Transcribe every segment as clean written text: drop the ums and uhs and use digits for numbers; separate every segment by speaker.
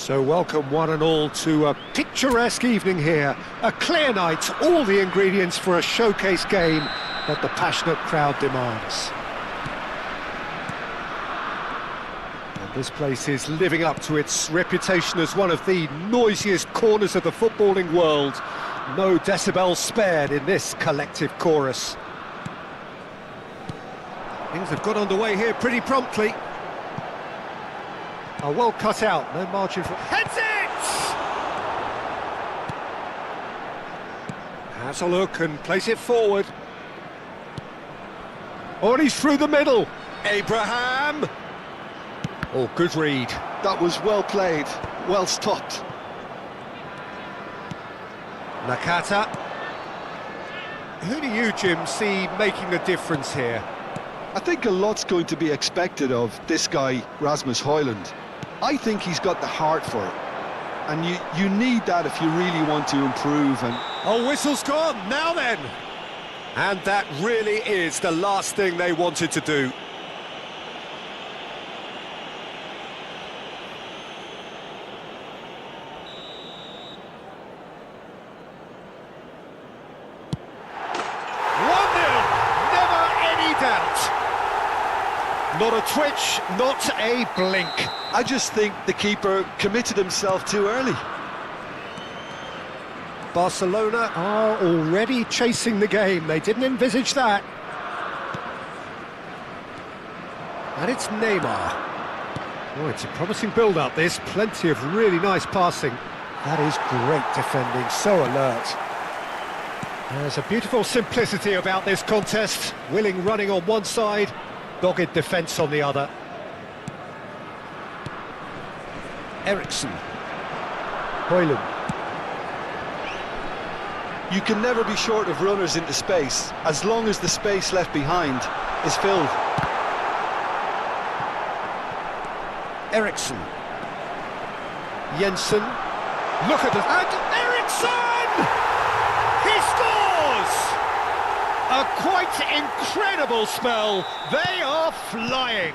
Speaker 1: So welcome one and all to a picturesque evening here. A clear night, all the ingredients for a showcase game that the passionate crowd demands. And this place is living up to its reputation as one of the noisiest corners of the footballing world. No decibels spared in this collective chorus. Things have got underway here pretty promptly. Oh, well cut out, no margin for... Heads it! Has a look and place it forward. Oh, and he's through the middle. Abraham! Oh, good read.
Speaker 2: That was well played, well stopped.
Speaker 1: Nakata. Who do you, Jim, see making a difference here?
Speaker 2: I think a lot's going to be expected of this guy, Rasmus Højlund. I think he's got the heart for it. And you need that if you really want to improve. And
Speaker 1: oh, whistle's gone, now then! And that really is the last thing they wanted to do. Not a twitch, not a blink.
Speaker 2: I just think the keeper committed himself too early.
Speaker 1: Barcelona are already chasing the game. They didn't envisage that. And it's Neymar. Oh, it's a promising build-up, this. Plenty of really nice passing. That is great defending, so alert. There's a beautiful simplicity about this contest. Willing running on one side, dogged defence on the other. Eriksson. Højlund.
Speaker 2: You can never be short of runners into space, as long as the space left behind is filled.
Speaker 1: Eriksson. Jensen. Look at the... And Eriksson! He scores! A quite incredible spell. They are flying.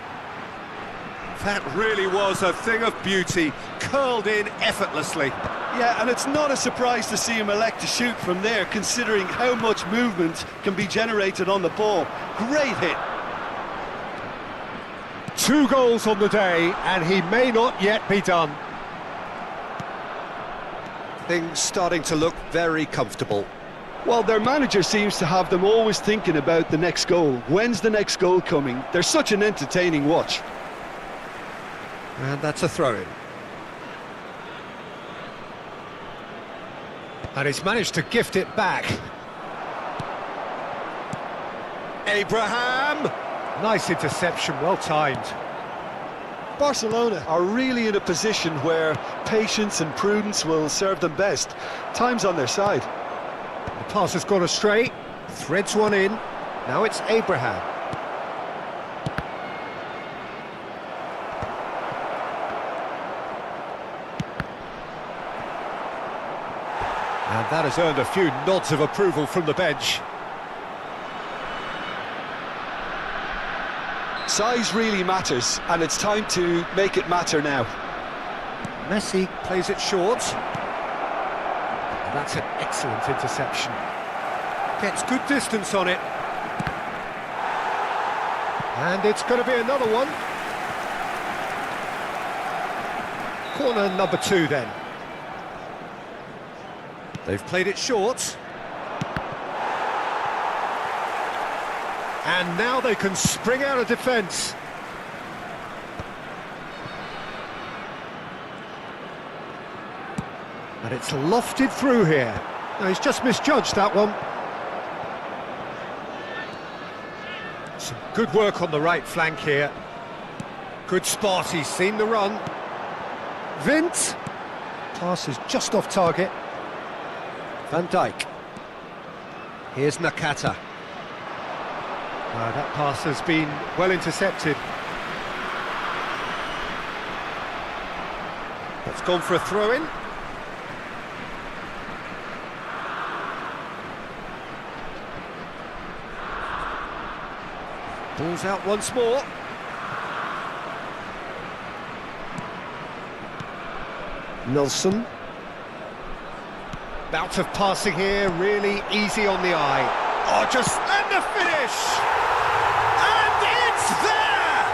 Speaker 1: That really was a thing of beauty, curled in effortlessly.
Speaker 2: Yeah, and it's not a surprise to see him elect to shoot from there, considering how much movement can be generated on the ball. Great hit.
Speaker 1: 2 goals on the day, and he may not yet be done. Things starting to look very comfortable.
Speaker 2: Well, their manager seems to have them always thinking about the next goal. When's the next goal coming? They're such an entertaining watch.
Speaker 1: And that's a throw-in. And he's managed to gift it back. Abraham! Nice interception, well timed.
Speaker 2: Barcelona are really in a position where patience and prudence will serve them best. Time's on their side.
Speaker 1: The pass has gone astray, threads one in, now it's Abraham. And that has earned a few nods of approval from the bench.
Speaker 2: Size really matters, and it's time to make it matter now.
Speaker 1: Messi plays it short. That's an excellent interception. Gets good distance on it. And it's going to be another one. Corner number 2 then. They've played it short. And now they can spring out of defence. And it's lofted through here. No, he's just misjudged that one. Some good work on the right flank here. Good spot, he's seen the run. Vint. Pass is just off target. Van Dijk. Here's Nakata. That pass has been well intercepted. That's gone for a throw-in. Ball's out once more. Nelson. Bout of passing here, really easy on the eye. Oh, just and the finish! And it's there!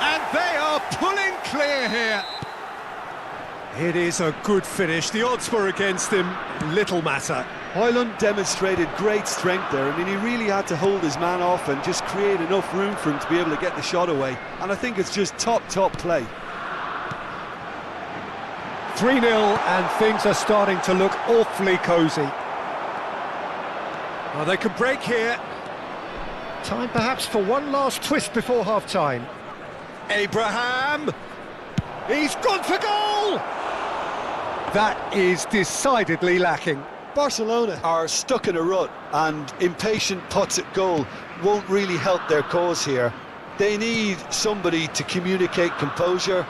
Speaker 1: And they are pulling clear here. It is a good finish. The odds were against him. Little matter.
Speaker 2: Højlund demonstrated great strength there. I mean, he really had to hold his man off and just create enough room for him to be able to get the shot away. And I think it's just top play.
Speaker 1: 3-0 and things are starting to look awfully cosy. Oh, they can break here. Time perhaps for one last twist before half-time. Abraham! He's gone for goal! That is decidedly lacking.
Speaker 2: Barcelona are stuck in a rut, and impatient putts at goal won't really help their cause here. They need somebody to communicate composure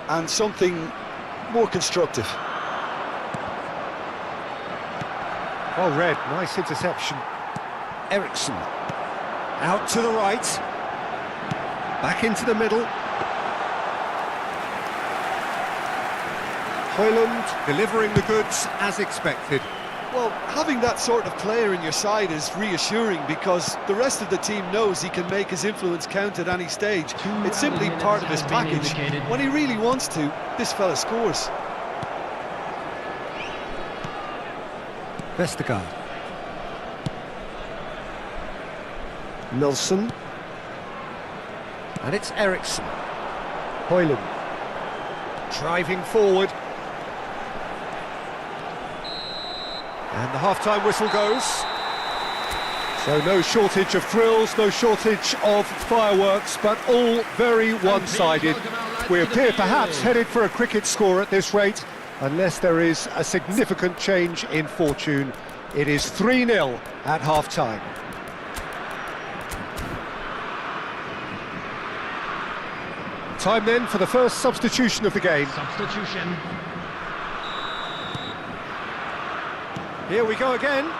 Speaker 2: and something more constructive.
Speaker 1: Oh, Red, nice interception. Ericsson, out to the right, back into the middle. Højlund delivering the goods as expected.
Speaker 2: Well, having that sort of player in your side is reassuring because the rest of the team knows he can make his influence count at any stage. It's simply part of his package. When he really wants to, this fella scores.
Speaker 1: Vestergaard. Nelson. And it's Ericsson. Højlund. Driving forward. And the half-time whistle goes. So no shortage of thrills, no shortage of fireworks, but all very one-sided. We appear perhaps headed for a cricket score at this rate, unless there is a significant change in fortune. It is 3-0 at half-time. Time then for the first substitution of the game.
Speaker 3: Substitution.
Speaker 1: Here we go again.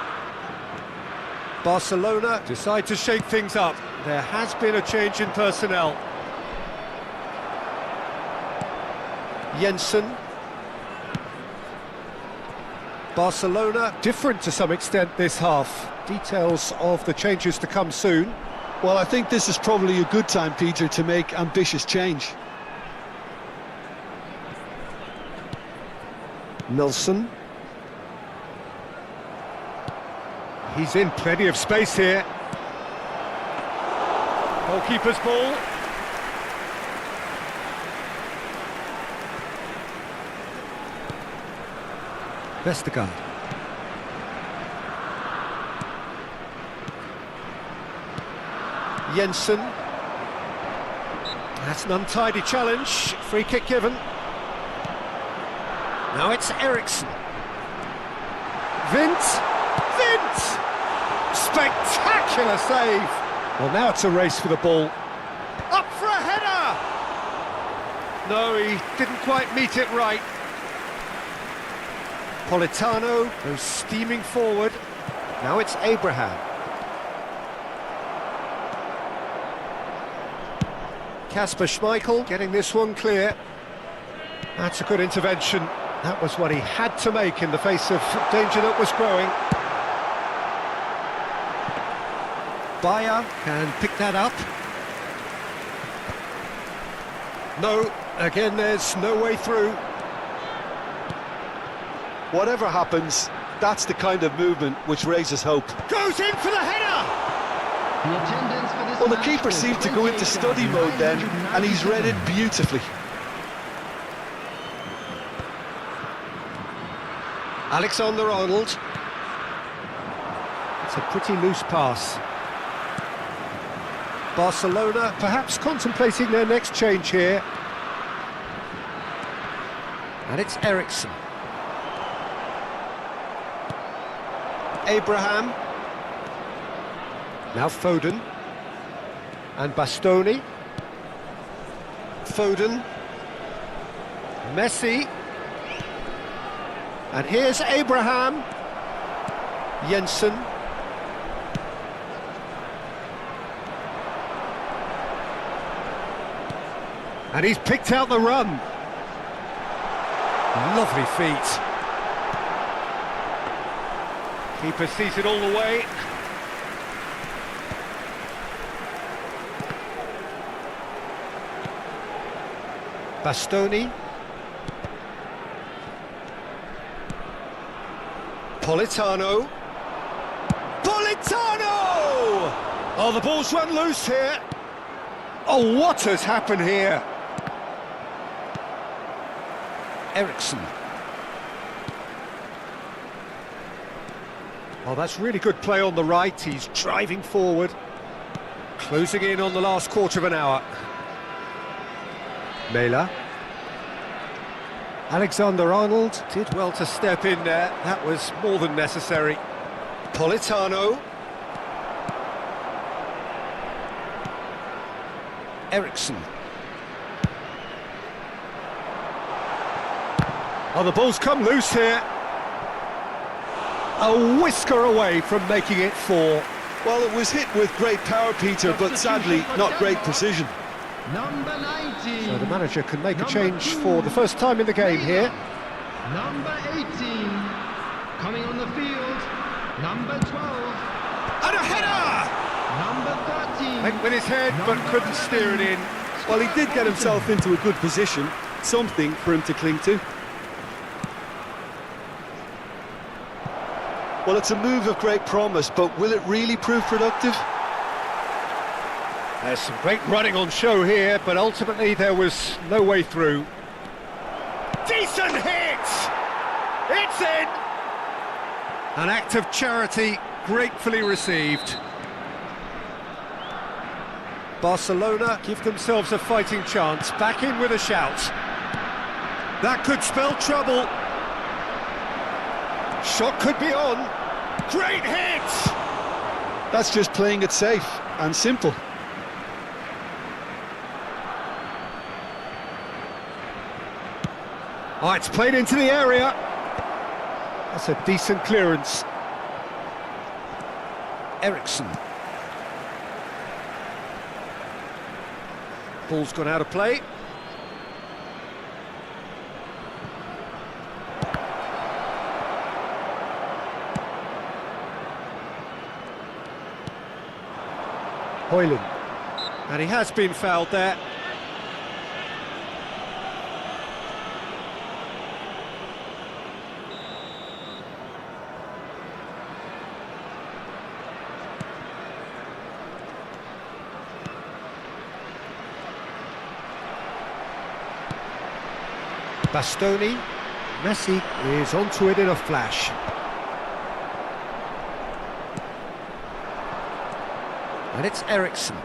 Speaker 1: Barcelona decide to shake things up. There has been a change in personnel. Jensen. Barcelona different to some extent this half. Details of the changes to come soon.
Speaker 2: Well, I think this is probably a good time, Peter, to make ambitious change.
Speaker 1: Nelson. He's in plenty of space here. Goalkeeper's ball. Vestergaard. Jensen. That's an untidy challenge. Free kick given. Now it's Ericsson. Vint. Spectacular save! Well, now it's a race for the ball. Up for a header! No, he didn't quite meet it right. Politano goes steaming forward. Now it's Abraham. Kasper Schmeichel getting this one clear. That's a good intervention. That was what he had to make in the face of danger that was growing. Bayer can pick that up. No, again there's no way through.
Speaker 2: Whatever happens, that's the kind of movement which raises hope.
Speaker 1: Goes in for the header!
Speaker 3: The attendance for this
Speaker 2: Well, the
Speaker 3: match
Speaker 2: keeper
Speaker 3: was
Speaker 2: seemed to go into study mode then, and he's read it beautifully.
Speaker 1: Alexander-Arnold. It's a pretty loose pass. Barcelona perhaps contemplating their next change here. And it's Ericsson. Abraham. Now Foden. And Bastoni. Foden. Messi. And here's Abraham. Jensen. And he's picked out the run. Lovely feet. Keeper sees it all the way. Bastoni. Politano. Politano! Oh, the ball's run loose here. Oh, what has happened here? Ericsson. Oh, that's really good play on the right. He's driving forward. Closing in on the last quarter of an hour. Mela. Alexander-Arnold did well to step in there. That was more than necessary. Politano. Ericsson. Oh, the ball's come loose here. A whisker away from making it 4.
Speaker 2: Well, it was hit with great power, Peter, but sadly not great precision.
Speaker 3: Number 19.
Speaker 1: So the manager can make a change for the first time in the game here.
Speaker 3: Number 18. Coming on the field. Number 12.
Speaker 1: And a header!
Speaker 3: Number 13.
Speaker 1: Went with his head, but couldn't steer it in.
Speaker 2: Well, he did get himself into a good position, something for him to cling to. Well, it's a move of great promise, but will it really prove productive?
Speaker 1: There's some great running on show here, but ultimately there was no way through. Decent hit! It's in! An act of charity gratefully received. Barcelona give themselves a fighting chance, back in with a shout. That could spell trouble. Shot could be on. Great hit!
Speaker 2: That's just playing it safe and simple.
Speaker 1: Oh, it's played into the area. That's a decent clearance. Ericsson. Ball's gone out of play. Hoyland. And he has been fouled there. Bastoni. Messi is onto it in a flash. And it's Ericsson.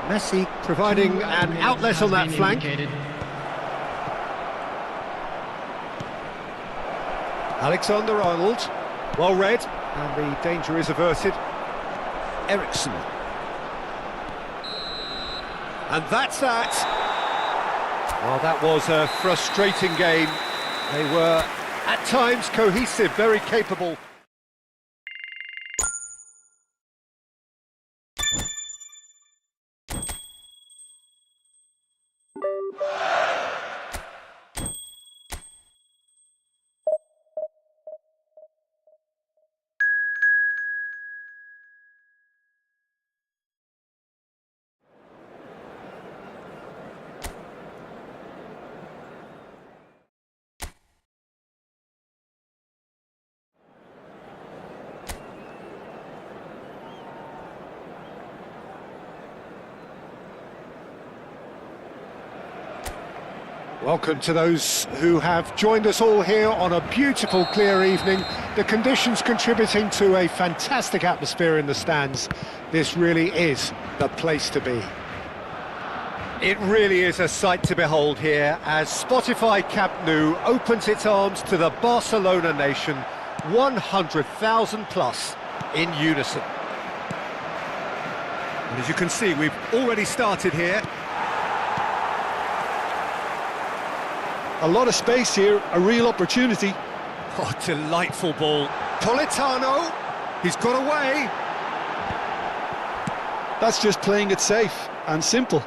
Speaker 1: Messi providing an outlet on that flank. Alexander-Arnold, well read, and the danger is averted. Ericsson. And that's that. Well, that was a frustrating game. They were, at times, cohesive, very capable. Welcome to those who have joined us all here on a beautiful, clear evening. The conditions contributing to a fantastic atmosphere in the stands. This really is the place to be. It really is a sight to behold here as Spotify Camp Nou opens its arms to the Barcelona nation, 100,000 plus in unison. And as you can see, we've already started here.
Speaker 2: A lot of space here, a real opportunity.
Speaker 1: Oh, delightful ball. Politano, he's got away.
Speaker 2: That's just playing it safe and simple.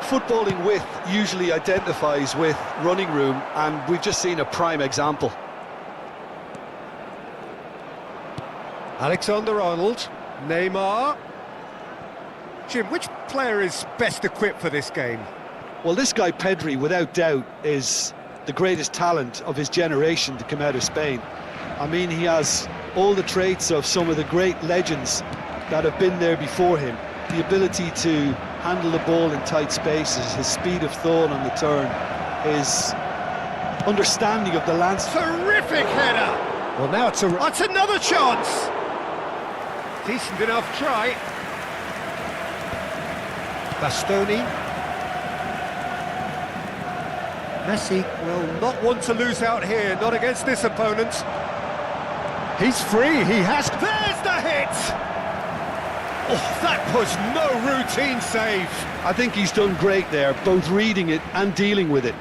Speaker 2: footballing width usually identifies with running room, and we've just seen a prime example.
Speaker 1: Alexander-Arnold, Neymar. Jim, which player is best equipped for this game?
Speaker 2: Well, this guy Pedri, without doubt, is the greatest talent of his generation to come out of Spain. I mean, he has all the traits of some of the great legends that have been there before him. The ability to handle the ball in tight spaces, his speed of thought on the turn, his understanding of the landscape.
Speaker 1: Terrific header! Well, now it's another chance! Decent enough try. Bastoni. Messi will not want to lose out here, not against this opponent. He's free, he has... There's the hit! Oh, that was no routine save.
Speaker 2: I think he's done great there, both reading it and dealing with it.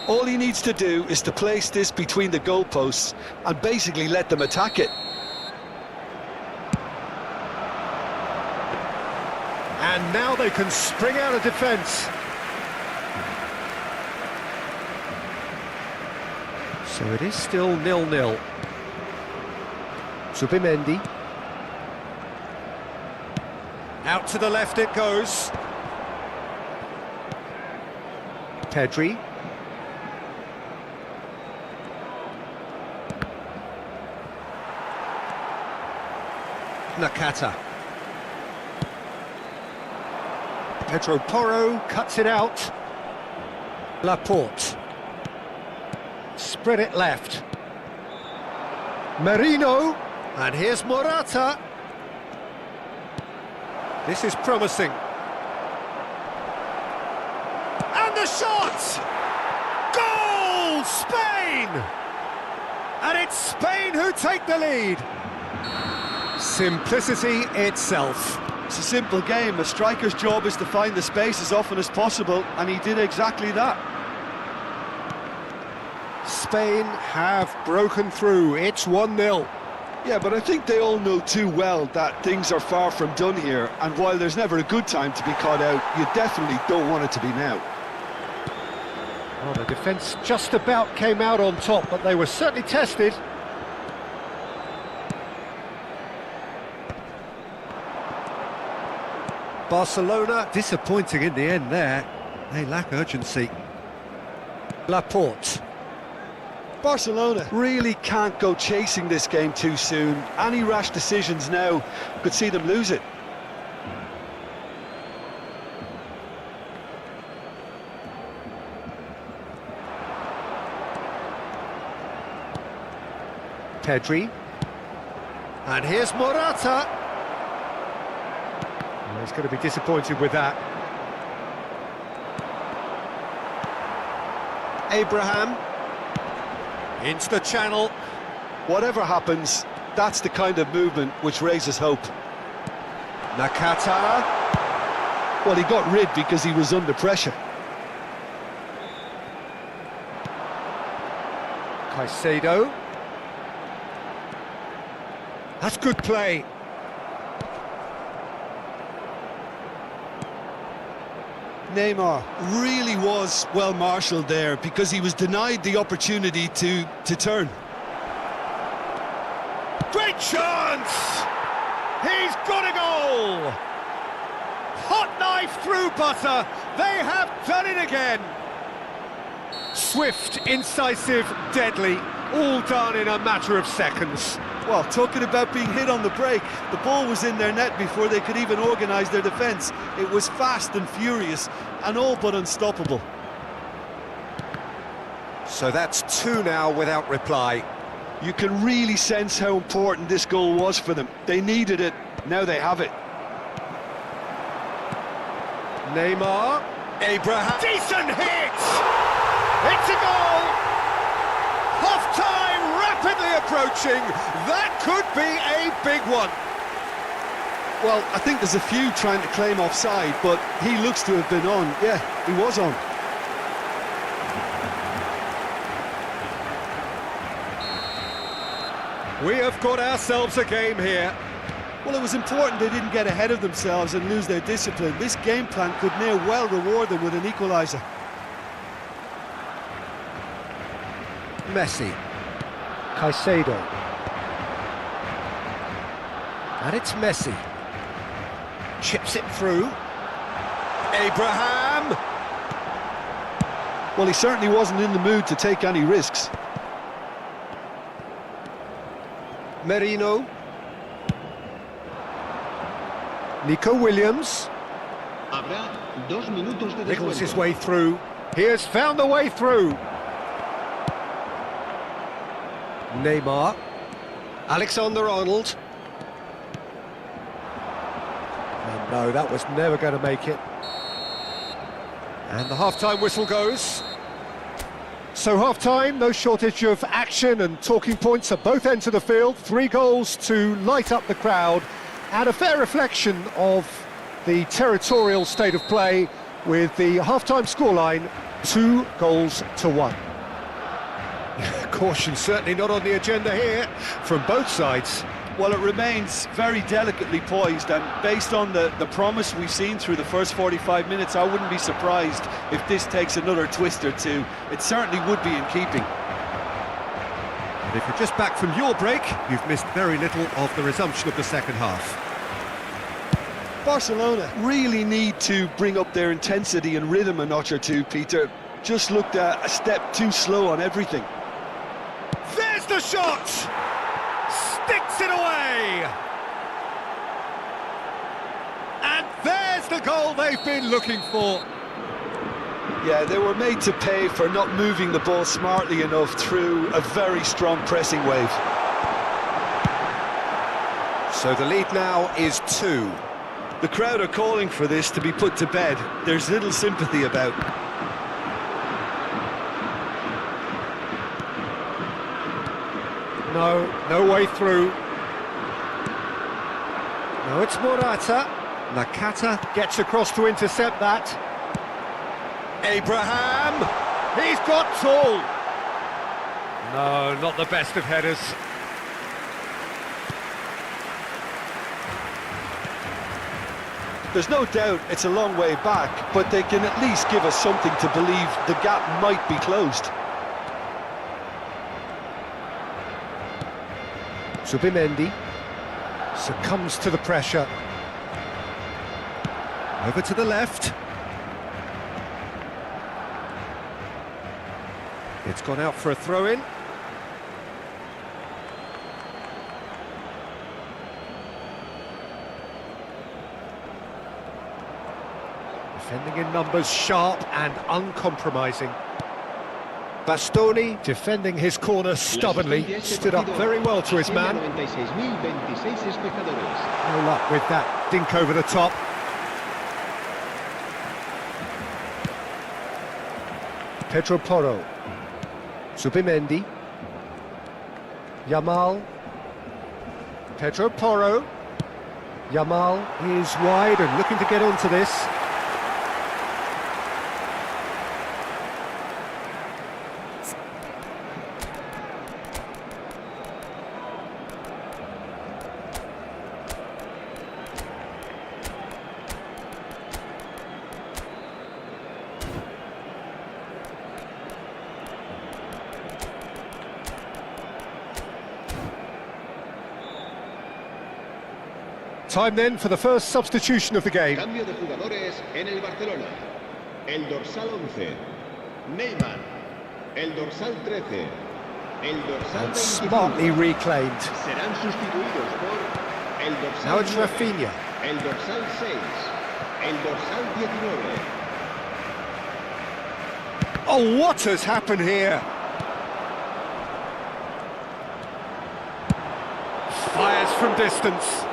Speaker 2: All he needs to do is to place this between the goalposts and basically let them attack it.
Speaker 1: And now they can spring out of defence. So it is still 0-0. Zubimendi. Out to the left it goes. Pedri. Nakata. Pedro Porro cuts it out. Laporte. Spread it left. Merino. And here's Morata. This is promising. And the shot! Goal! Spain! And it's Spain who take the lead. Simplicity itself.
Speaker 2: It's a simple game. A striker's job is to find the space as often as possible, and he did exactly that.
Speaker 1: Spain have broken through. It's 1-0.
Speaker 2: Yeah, but I think they all know too well that things are far from done here, and while there's never a good time to be caught out, you definitely don't want it to be now.
Speaker 1: Well, the defence just about came out on top, but they were certainly tested. Barcelona disappointing in the end there. They lack urgency. Laporte.
Speaker 2: Barcelona really can't go chasing this game too soon. Any rash decisions now could see them lose it.
Speaker 1: Pedri. And here's Morata. Well, he's going to be disappointed with that. Abraham. Into the channel.
Speaker 2: Whatever happens, that's the kind of movement which raises hope.
Speaker 1: Nakata.
Speaker 2: Well, he got rid because he was under pressure.
Speaker 1: Caicedo. That's good play.
Speaker 2: Neymar really was well marshalled there because he was denied the opportunity to turn.
Speaker 1: Great chance! He's got a goal! Hot knife through butter. They have done it again. Swift, incisive, deadly, all done in a matter of seconds.
Speaker 2: Well, talking about being hit on the break, the ball was in their net before they could even organise their defence. It was fast and furious and all but unstoppable.
Speaker 1: So that's 2 now without reply.
Speaker 2: You can really sense how important this goal was for them. They needed it, now they have it.
Speaker 1: Neymar. Abraham. Decent hit! It's a goal! Half-time rapidly approaching. That could be a big one.
Speaker 2: Well, I think there's a few trying to claim offside, but he looks to have been on. Yeah, he was on.
Speaker 1: We have got ourselves a game here.
Speaker 2: Well, it was important they didn't get ahead of themselves and lose their discipline. This game plan could now well reward them with an equaliser.
Speaker 1: Messi. Caicedo. And it's Messi. Chips it through. Abraham!
Speaker 2: Well, he certainly wasn't in the mood to take any risks.
Speaker 1: Merino. Nico Williams.
Speaker 3: Habrá 2 minutos de
Speaker 1: Wriggles his
Speaker 3: descuento.
Speaker 1: way through. He has found a way through. Neymar. Alexander-Arnold. And no, that was never going to make it. And the half-time whistle goes. So half-time, no shortage of action and talking points at both ends of the field. 3 goals to light up the crowd, and a fair reflection of the territorial state of play, with the half-time scoreline 2-1. Caution certainly not on the agenda here from both sides.
Speaker 2: Well, it remains very delicately poised, and based on the promise we've seen through the first 45 minutes, I wouldn't be surprised if this takes another twist or two. It certainly would be in keeping.
Speaker 1: And if you're just back from your break, you've missed very little of the resumption of the second half.
Speaker 2: Barcelona really need to bring up their intensity and rhythm a notch or two, Peter. Just looked a step too slow on everything.
Speaker 1: There's the shot! Sticks it away! And there's the goal they've been looking for.
Speaker 2: Yeah, they were made to pay for not moving the ball smartly enough through a very strong pressing wave.
Speaker 1: So the lead now is 2.
Speaker 2: The crowd are calling for this to be put to bed. There's little sympathy about.
Speaker 1: No way through. No, it's Morata. Nakata gets across to intercept that. Abraham! He's got tall! No, not the best of headers.
Speaker 2: There's no doubt it's a long way back, but they can at least give us something to believe the gap might be closed.
Speaker 1: Zubimendi succumbs to the pressure. Over to the left. It's gone out for a throw-in. Defending in numbers, sharp and uncompromising. Bastoni defending his corner stubbornly, stood up very well to his man.
Speaker 3: 96.026 espectadores.
Speaker 1: No luck with that dink over the top. Pedro Porro. Zubimendi. Yamal. Pedro Porro. Yamal is wide and looking to get onto this. Time then for the first substitution of the game.
Speaker 3: Cambio de jugadores en el Barcelona. El dorsal 11, Neymar. El dorsal 13, el dorsal
Speaker 1: And
Speaker 3: 25.
Speaker 1: smartly reclaimed.
Speaker 3: Serán sustituidos por el dorsal
Speaker 1: Now it's
Speaker 3: 9,
Speaker 1: Rafinha.
Speaker 3: el dorsal 6, el dorsal 19.
Speaker 1: Oh, what has happened here? Fires from distance.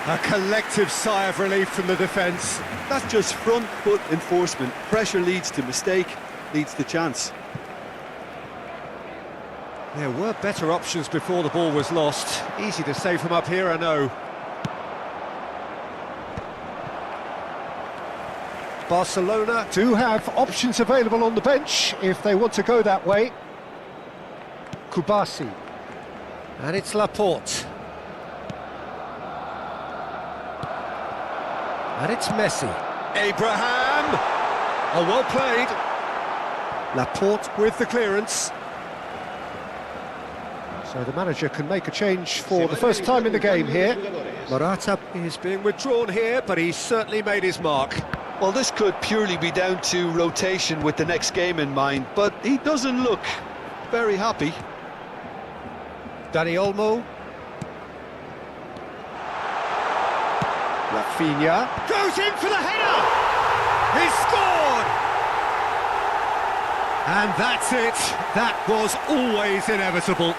Speaker 1: A collective sigh of relief from the defence.
Speaker 2: That's just front foot enforcement. Pressure leads to mistake, leads to chance.
Speaker 1: There were better options before the ball was lost. Easy to say from up here, I know. Barcelona do have options available on the bench if they want to go that way. Kubasi. And it's Laporte. And it's Messi. Abraham! Oh, well played. Laporte with the clearance. So the manager can make a change for the first time in the game here. Morata is being withdrawn here, but he's certainly made his mark.
Speaker 2: Well, this could purely be down to rotation with the next game in mind, but he doesn't look very happy.
Speaker 1: Dani Olmo. Rafinha goes in for the header! He's scored! And that's it. That was always inevitable.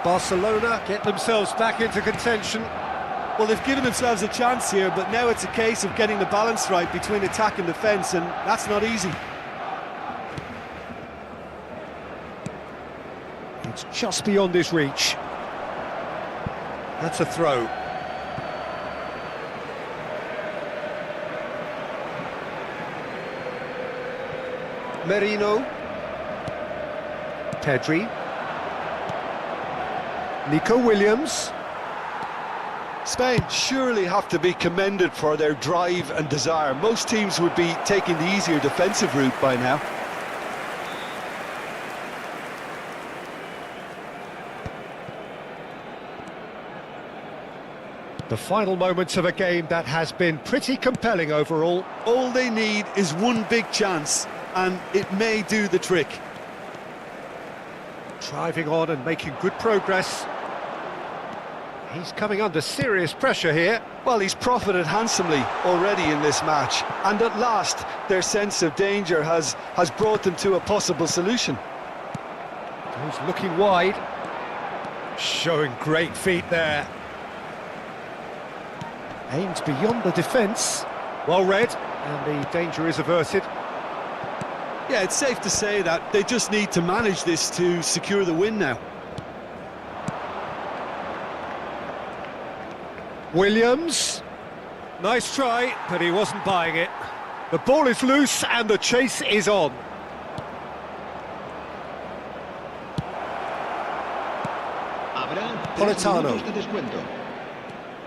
Speaker 1: Barcelona get themselves back into contention.
Speaker 4: Well, they've given themselves a chance here, but now it's a case of getting the balance right between attack and defence, and that's not easy.
Speaker 1: It's just beyond his reach. That's a throw. Merino. Pedri. Nico Williams.
Speaker 2: Spain surely have to be commended for their drive and desire. Most teams would be taking the easier defensive route by now.
Speaker 1: The final moments of a game that has been pretty compelling overall.
Speaker 4: All they need is one big chance, and it may do the trick.
Speaker 1: Driving on and making good progress. He's coming under serious pressure here.
Speaker 2: Well, he's profited handsomely already in this match, and at last their sense of danger has brought them to a possible solution.
Speaker 1: He's looking wide. Showing great feet there. Aims beyond the defence. Well read, and the danger is averted.
Speaker 4: Yeah, it's safe to say that they just need to manage this to secure the win now.
Speaker 1: Williams. Nice try, but he wasn't buying it. The ball is loose and the chase is on. Politano.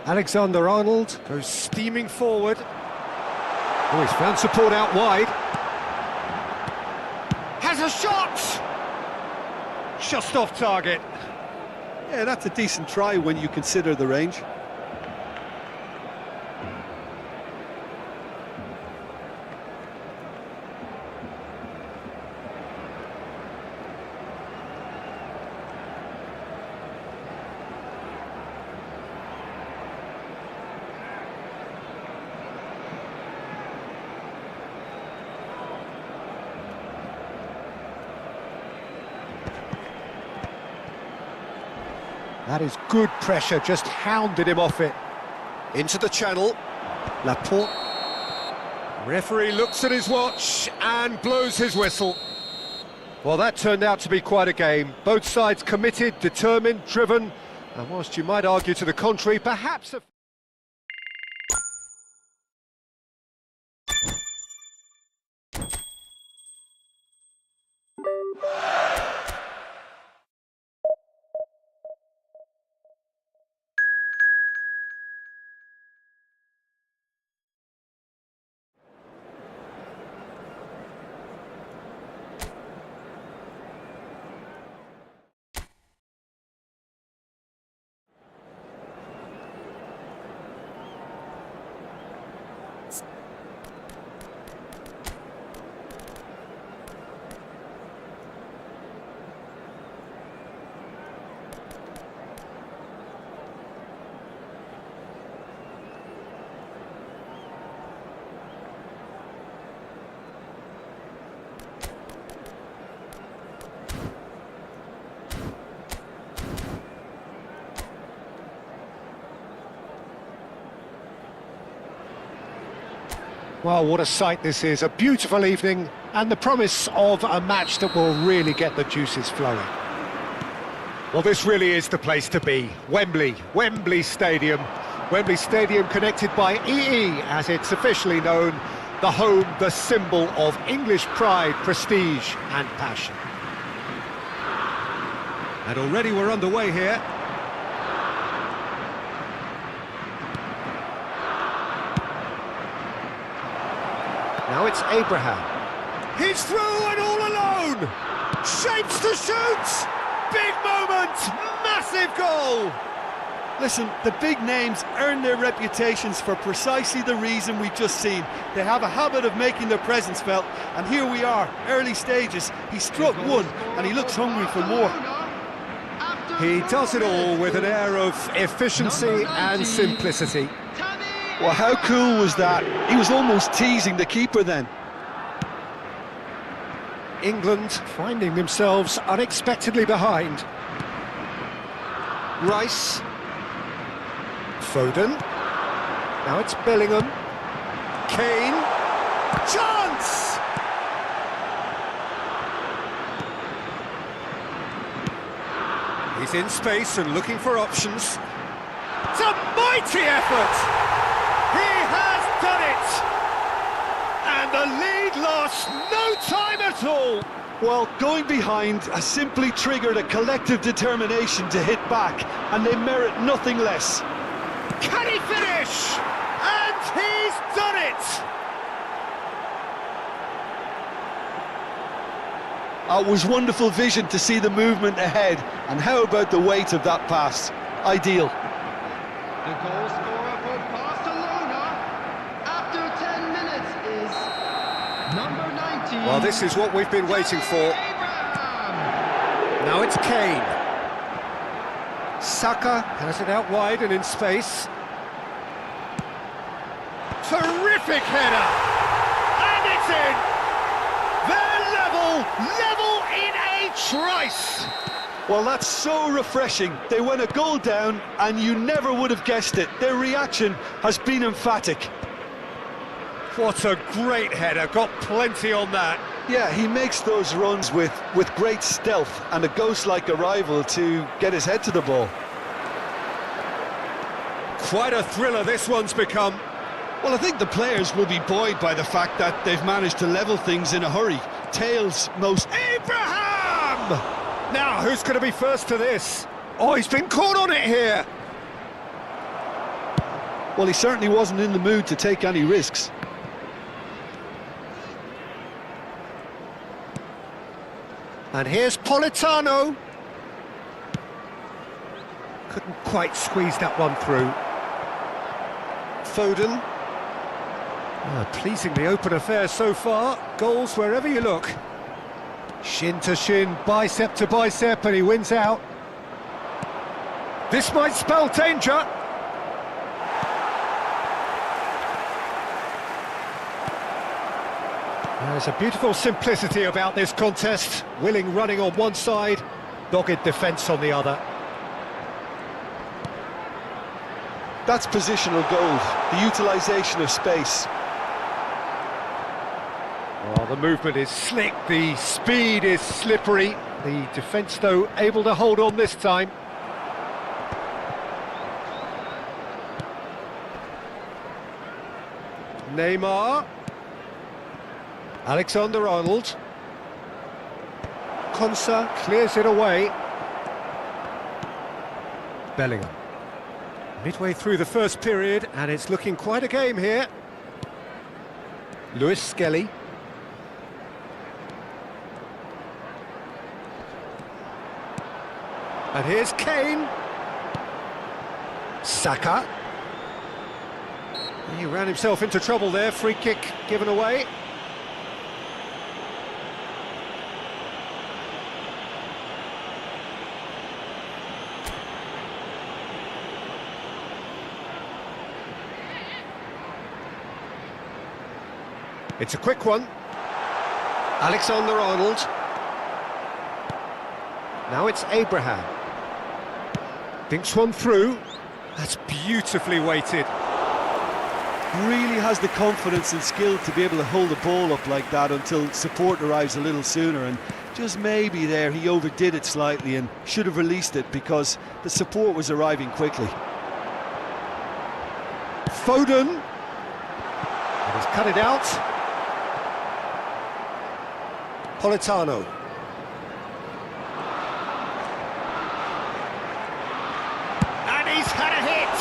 Speaker 1: Alexander-Arnold goes steaming forward. Oh, he's found support out wide. Has a shot! Just off target.
Speaker 4: Yeah, that's a decent try when you consider the range.
Speaker 1: That is good pressure, just hounded him off it. Into the channel. Laporte. Referee looks at his watch and blows his whistle. Well, that turned out to be quite a game. Both sides committed, determined, driven, and whilst you might argue to the contrary, perhaps a... Well, what a sight this is, a beautiful evening and the promise of a match that will really get the juices flowing. Well, this really is the place to be, Wembley Stadium. Wembley Stadium connected by EE, as it's officially known, the home, the symbol of English pride, prestige and passion. And already we're underway here. Now it's Abraham. He's through and all alone! Shapes to shoot! Big moment! Massive goal!
Speaker 4: Listen, the big names earn their reputations for precisely the reason we've just seen. They have a habit of making their presence felt, and here we are, early stages. He struck one, and he looks hungry for more.
Speaker 1: He does it all with an air of efficiency and simplicity.
Speaker 2: Well, how cool was that? He was almost teasing the keeper then.
Speaker 1: England finding themselves unexpectedly behind. Rice. Foden. Now it's Bellingham. Kane. Chance! He's in space and looking for options. It's a mighty effort! He has done it! And the lead lost no time at all!
Speaker 2: Well, going behind has simply triggered a collective determination to hit back, and they merit nothing less.
Speaker 1: Can he finish? And he's done it!
Speaker 2: It was wonderful vision to see the movement ahead, and how about the weight of that pass? Ideal.
Speaker 3: The goal scorer for Barcelona after 10 minutes is number 19.
Speaker 1: Well, this is what we've been waiting for.
Speaker 3: Abraham.
Speaker 1: Now it's Kane. Saka has it out wide and in space. Terrific header! And it's in! They're level in a trice!
Speaker 2: Well, that's so refreshing. They went a goal down, and you never would have guessed it. Their reaction has been emphatic.
Speaker 1: What a great header, got plenty on that.
Speaker 2: Yeah, he makes those runs with great stealth and a ghost-like arrival to get his head to the ball.
Speaker 1: Quite a thriller this one's become.
Speaker 4: Well, I think the players will be buoyed by the fact that they've managed to level things in a hurry. Tails most...
Speaker 1: Abraham! Now, who's going to be first to this? Oh, he's been caught on it here.
Speaker 2: Well, he certainly wasn't in the mood to take any risks.
Speaker 1: And here's Politano. Couldn't quite squeeze that one through. Foden. Pleasingly open affair so far. Goals wherever you look. Shin to shin, bicep to bicep, and he wins out. This might spell danger. There's a beautiful simplicity about this contest. Willing running on one side, dogged defence on the other.
Speaker 2: That's positional gold, the utilisation of space.
Speaker 1: Oh, the movement is slick, the speed is slippery. The defence, though, able to hold on this time. Neymar. Alexander-Arnold. Konsa clears it away. Bellingham. Midway through the first period, and it's looking quite a game here. Lewis Skelly. And here's Kane. Saka. He ran himself into trouble there, free kick given away. It's a quick one. Alexander-Arnold. Now it's Abraham. Thinks one through. That's beautifully weighted.
Speaker 4: Really has the confidence and skill to be able to hold the ball up like that until support arrives a little sooner, and just maybe there he overdid it slightly and should have released it because the support was arriving quickly.
Speaker 1: Foden. The He's cut it out. Politano. And he's had a hit!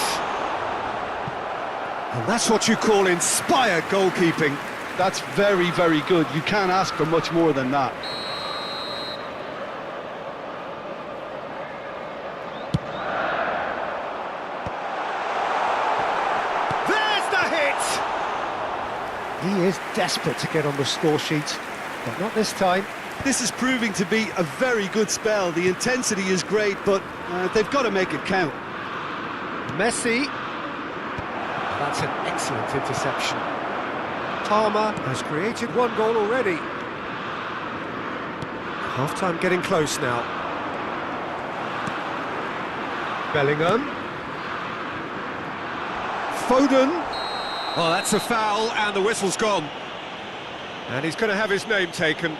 Speaker 1: And that's what you call inspired goalkeeping.
Speaker 4: That's very, very good. You can't ask for much more than that.
Speaker 1: There's the hit! He is desperate to get on the score sheet, but not this time.
Speaker 4: This is proving to be a very good spell. The intensity is great, but they've got to make it count.
Speaker 1: Messi. That's an excellent interception. Palmer has created one goal already. Half-time getting close now. Bellingham. Foden. Oh, that's a foul, and the whistle's gone. And he's going to have his name taken.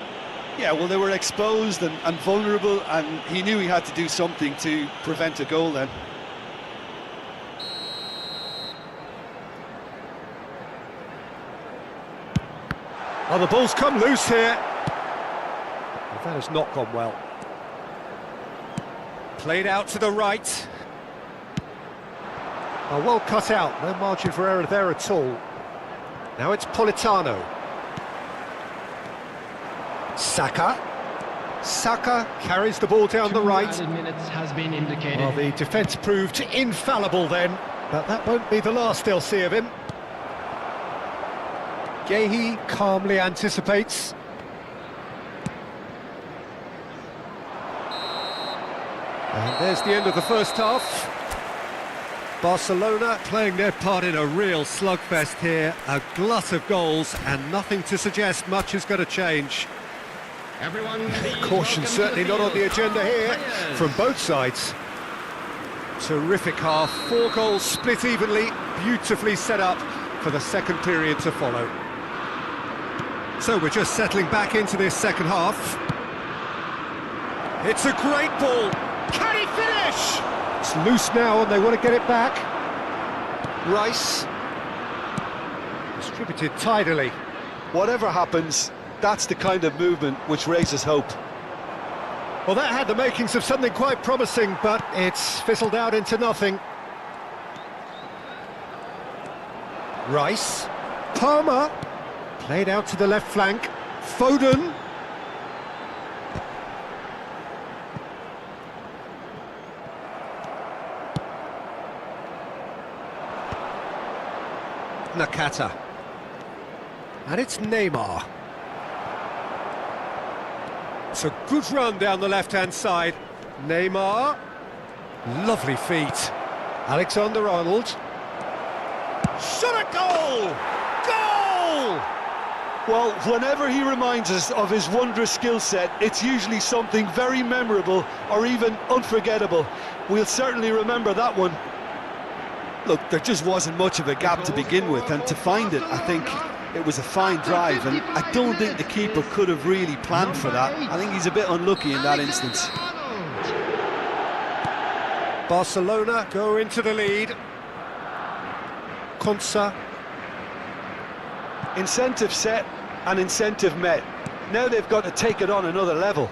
Speaker 4: Yeah, well, they were exposed and vulnerable, and he knew he had to do something to prevent a goal then.
Speaker 1: Oh, the ball's come loose here. Well, that has not gone well. Played out to the right. Oh, well cut out, no margin for error there at all. Now it's Politano. Saka. Saka carries the ball down the right.
Speaker 5: Minutes has been indicated.
Speaker 1: Well, the defence proved infallible then, but that won't be the last they'll see of him. Gehi calmly anticipates. And there's the end of the first half. Barcelona playing their part in a real slugfest here. A glut of goals and nothing to suggest much is going to change. Caution certainly not on the agenda here from both sides. Terrific half, 4 goals split evenly, beautifully set up for the second period to follow. So we're just settling back into this second half. It's a great ball. Can he finish? It's loose now and they want to get it back. Rice. Distributed tidily.
Speaker 4: Whatever happens, that's the kind of movement which raises hope.
Speaker 1: Well, that had the makings of something quite promising, but it's fizzled out into nothing. Rice. Palmer. Played out to the left flank. Foden. Nakata. And it's Neymar. It's a good run down the left-hand side. Neymar. Lovely feet. Alexander-Arnold. Shot a goal! Goal!
Speaker 4: Well, whenever he reminds us of his wondrous skill set, it's usually something very memorable or even unforgettable. We'll certainly remember that one. Look, there just wasn't much of a gap to begin with, and to find it, I think it was a fine drive, and I don't think the keeper could have really planned for that. I think he's a bit unlucky in that instance.
Speaker 1: Barcelona go into the lead. Konsa.
Speaker 4: Incentive set and incentive met. Now they've got to take it on another level.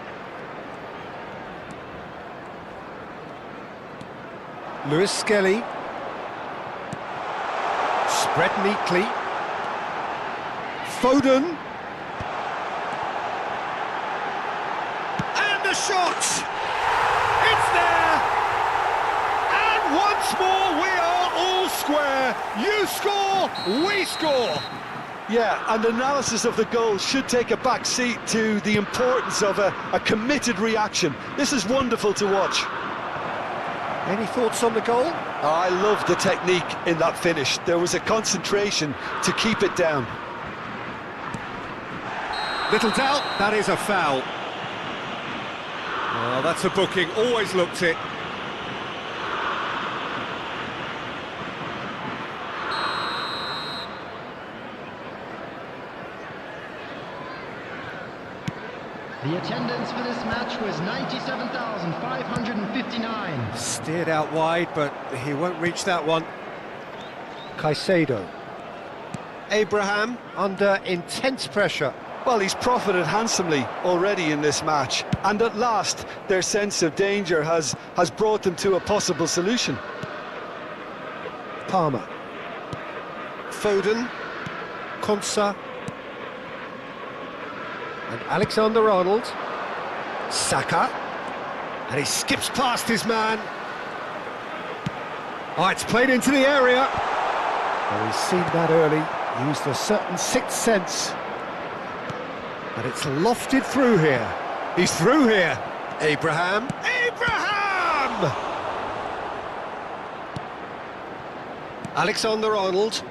Speaker 1: Lewis Skelly. Spread neatly. Foden. And the shot! It's there! And once more we are all square. You score, we score.
Speaker 4: Yeah, and analysis of the goal should take a back seat to the importance of a committed reaction. This is wonderful to watch.
Speaker 1: Any thoughts on the goal?
Speaker 4: I love the technique in that finish. There was a concentration to keep it down.
Speaker 1: Little doubt, that is a foul. Well, that's a booking, always looked it.
Speaker 5: The attendance for this match was 97,559.
Speaker 1: Steered out wide, but he won't reach that one. Caicedo. Abraham under intense pressure.
Speaker 2: Well, he's profited handsomely already in this match, and at last their sense of danger has brought them to a possible solution.
Speaker 1: Palmer. Foden. Konsa. And Alexander-Arnold. Saka. And he skips past his man. Oh, it's played into the area. Well, he's seen that early, used a certain sixth sense. But it's lofted through here. He's through here. Abraham. Abraham! Alexander-Arnold.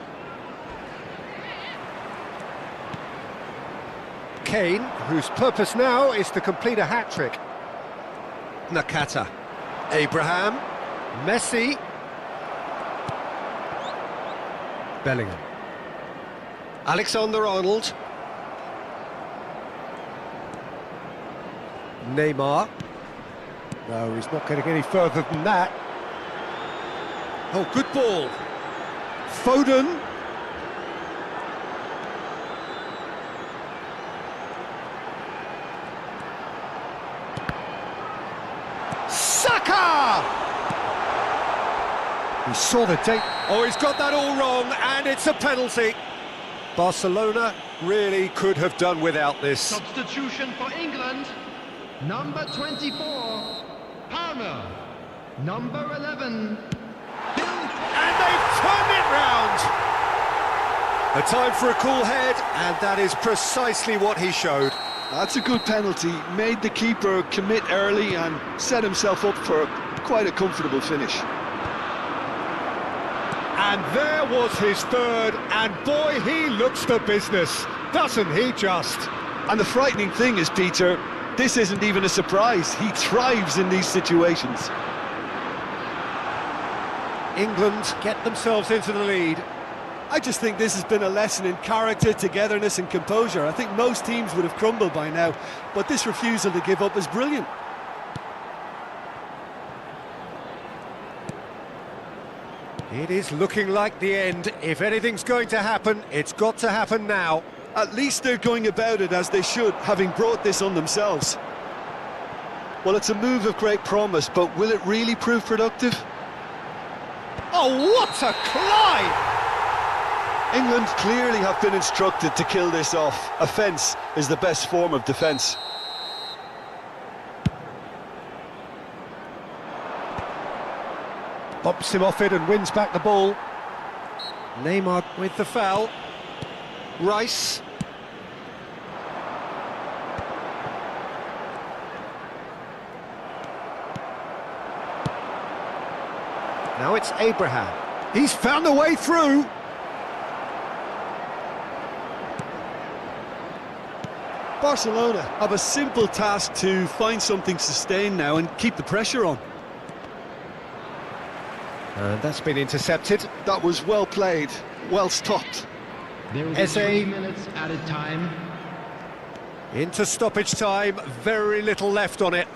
Speaker 1: Kane, whose purpose now is to complete a hat-trick. Nakata. Abraham. Messi. Bellingham. Alexander-Arnold. Neymar. No, he's not getting any further than that. Oh, good ball. Foden. Saka! He saw the date. Oh, he's got that all wrong, and it's a penalty. Barcelona really could have done without this.
Speaker 5: Substitution for England. Number 24, Palmer. Number 11,
Speaker 1: And they've turned it round! A time for a cool head, and that is precisely what he showed.
Speaker 2: That's a good penalty, made the keeper commit early and set himself up for quite a comfortable finish.
Speaker 1: And there was his third, and boy, he looks the business, doesn't he just?
Speaker 2: And the frightening thing is, Peter, this isn't even a surprise. He thrives in these situations.
Speaker 1: England get themselves into the lead.
Speaker 4: I just think this has been a lesson in character, togetherness and composure. I think most teams would have crumbled by now, but this refusal to give up is brilliant.
Speaker 1: It is looking like the end. If anything's going to happen, it's got to happen now.
Speaker 4: At least they're going about it as they should, having brought this on themselves.
Speaker 2: Well, it's a move of great promise, but will it really prove productive?
Speaker 1: Oh, what a climb!
Speaker 2: England clearly have been instructed to kill this off. Offence is the best form of defence.
Speaker 1: Bumps him off it and wins back the ball. Neymar with the foul. Rice. Now it's Abraham. He's found a way through.
Speaker 4: Barcelona have a simple task to find something sustained now and keep the pressure on.
Speaker 1: And that's been intercepted.
Speaker 2: That was well played, well stopped.
Speaker 5: there will be 3 minutes added time.
Speaker 1: Into stoppage time, very little left on it.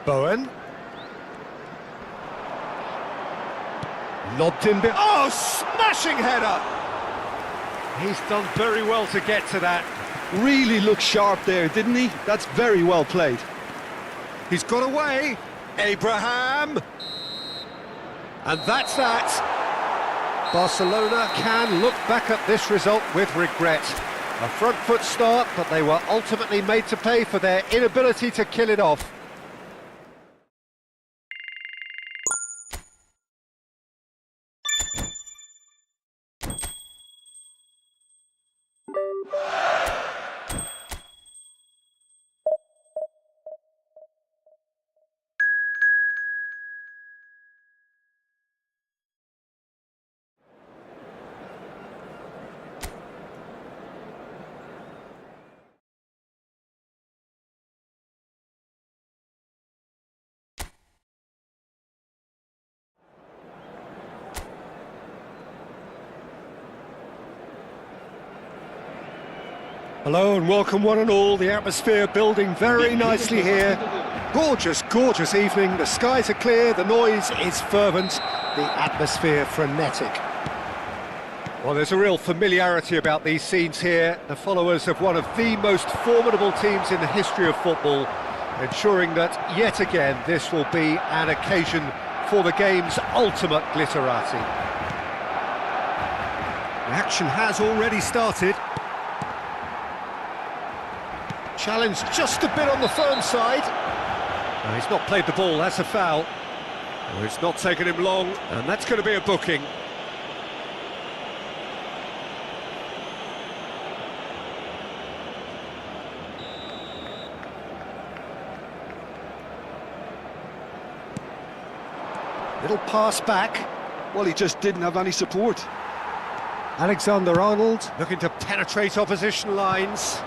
Speaker 1: Bowen. Lobbed in. Oh, smashing header! He's done very well to get to that.
Speaker 2: Really looked sharp there, didn't he? That's very well played.
Speaker 1: He's got away. Abraham. And that's that. Barcelona can look back at this result with regret. A front foot start, but they were ultimately made to pay for their inability to kill it off. Hello and welcome one and all. The atmosphere building very nicely here. Gorgeous, gorgeous evening. The skies are clear, the noise is fervent, the atmosphere frenetic. Well, there's a real familiarity about these scenes here. The followers of one of the most formidable teams in the history of football, ensuring that, yet again, this will be an occasion for the game's ultimate glitterati. The action has already started. Challenge just a bit on the firm side. No, he's not played the ball, that's a foul. Well, it's not taken him long, and that's going to be a booking. Little pass back.
Speaker 4: Well, he just didn't have any support.
Speaker 1: Alexander-Arnold looking to penetrate opposition lines.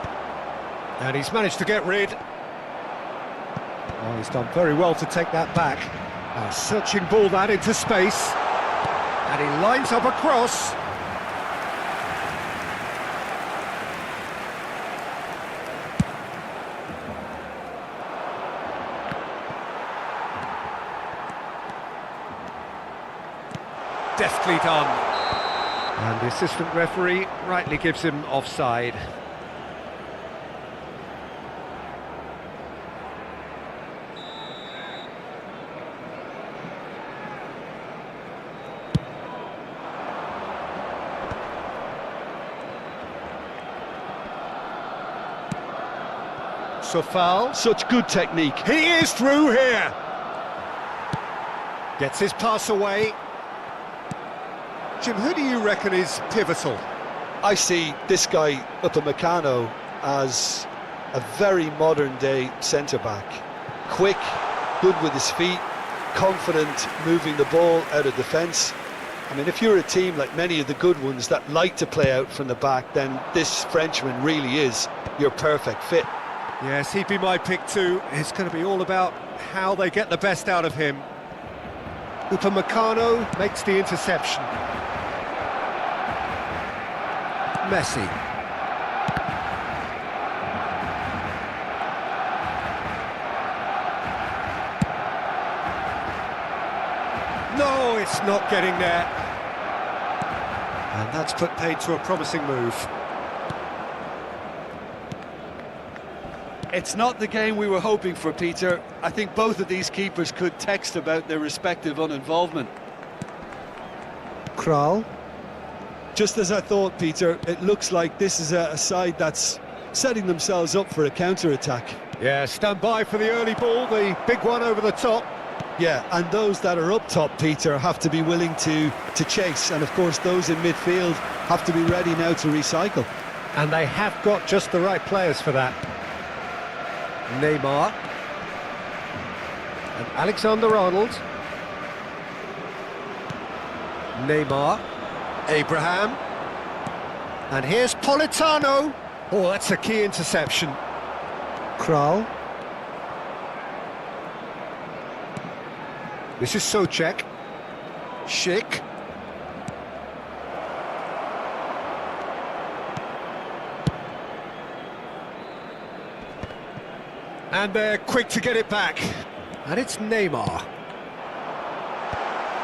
Speaker 1: And he's managed to get rid. Oh, he's done very well to take that back. A searching ball that into space. And he lines up a cross. Deftly done. And the assistant referee rightly gives him offside. So foul.
Speaker 4: Such good technique.
Speaker 1: He is through here. Gets his pass away. Jim, who do you reckon is pivotal?
Speaker 2: I see this guy, Upamecano, as a very modern-day centre-back. Quick, good with his feet, confident moving the ball out of defence. I mean, if you're a team like many of the good ones that like to play out from the back, then this Frenchman really is your perfect fit.
Speaker 1: Yes, he'd be my pick too. It's going to be all about how they get the best out of him. Upamecano makes the interception. Messi. No, it's not getting there. And that's put paid to a promising move.
Speaker 4: It's not the game we were hoping for, Peter. I think both of these keepers could text about their respective uninvolvement.
Speaker 1: Kral.
Speaker 4: Just as I thought, Peter, it looks like this is a side that's setting themselves up for a counter-attack.
Speaker 1: Yeah, stand by for the early ball, the big one over the top.
Speaker 4: Yeah, and those that are up top, Peter, have to be willing to chase. And, of course, those in midfield have to be ready now to recycle.
Speaker 1: And they have got just the right players for that. Neymar. And Alexander-Arnold. Neymar. Abraham. And here's Politano. Oh, that's a key interception. Kral. This is Souček. Schick. And they're quick to get it back. And it's Neymar.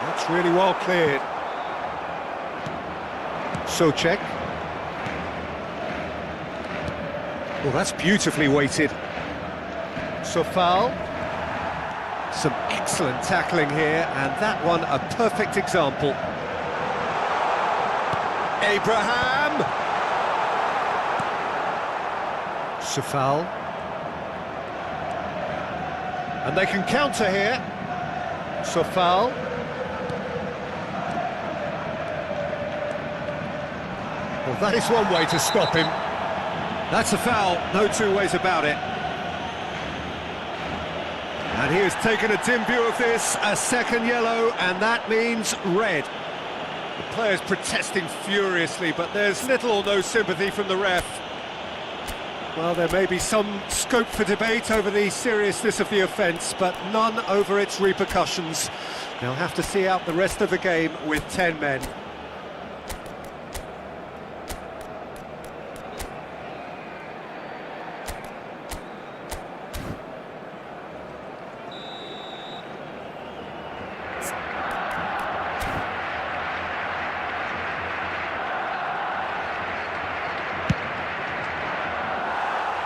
Speaker 1: That's really well cleared. Souček. Well, that's beautifully weighted. So foul. Some excellent tackling here, and that one a perfect example. Abraham! So foul. And they can counter here. So foul. Well, that is one way to stop him. That's a foul, no two ways about it. And he has taken a dim view of this, a second yellow, and that means red. The players protesting furiously, but there's little or no sympathy from the ref. Well, there may be some scope for debate over the seriousness of the offence, but none over its repercussions. They'll have to see out the rest of the game with 10 men.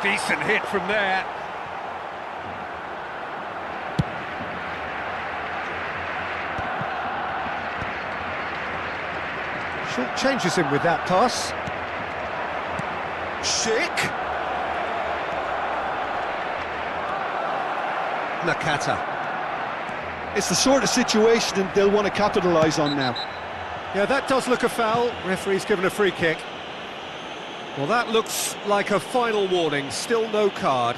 Speaker 1: Decent hit from there. Short changes him with that pass. Schick. Nakata.
Speaker 4: It's the sort of situation they'll want to capitalise on now.
Speaker 1: Yeah, that does look a foul. Referee's given a free kick. Well, that looks like a final warning. Still no card.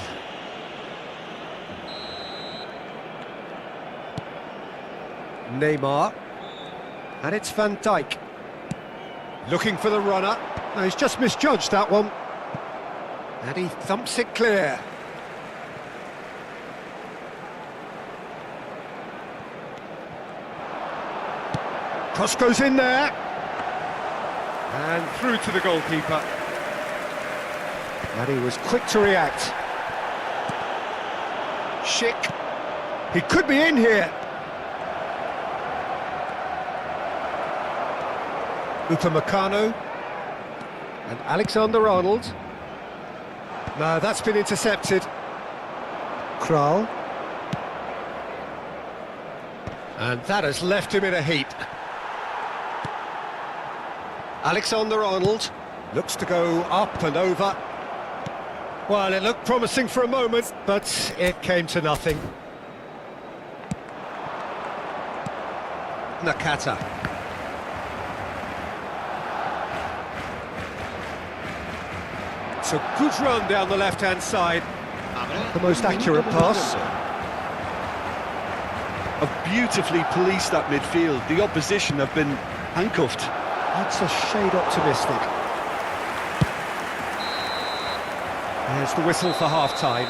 Speaker 1: Neymar. And it's Van Dijk. Looking for the runner. No, he's just misjudged that one. And he thumps it clear. Cross goes in there. And through to the goalkeeper. And he was quick to react. Schick. He could be in here. Upamecano. And Alexander-Arnold. No, that's been intercepted. Kral. And that has left him in a heap. Alexander-Arnold looks to go up and over. Well, it looked promising for a moment, but it came to nothing. Nakata. It's a good run down the left-hand side. The most accurate pass.
Speaker 4: Have beautifully policed that midfield. The opposition have been handcuffed.
Speaker 1: That's a shade optimistic. There's the whistle for half-time.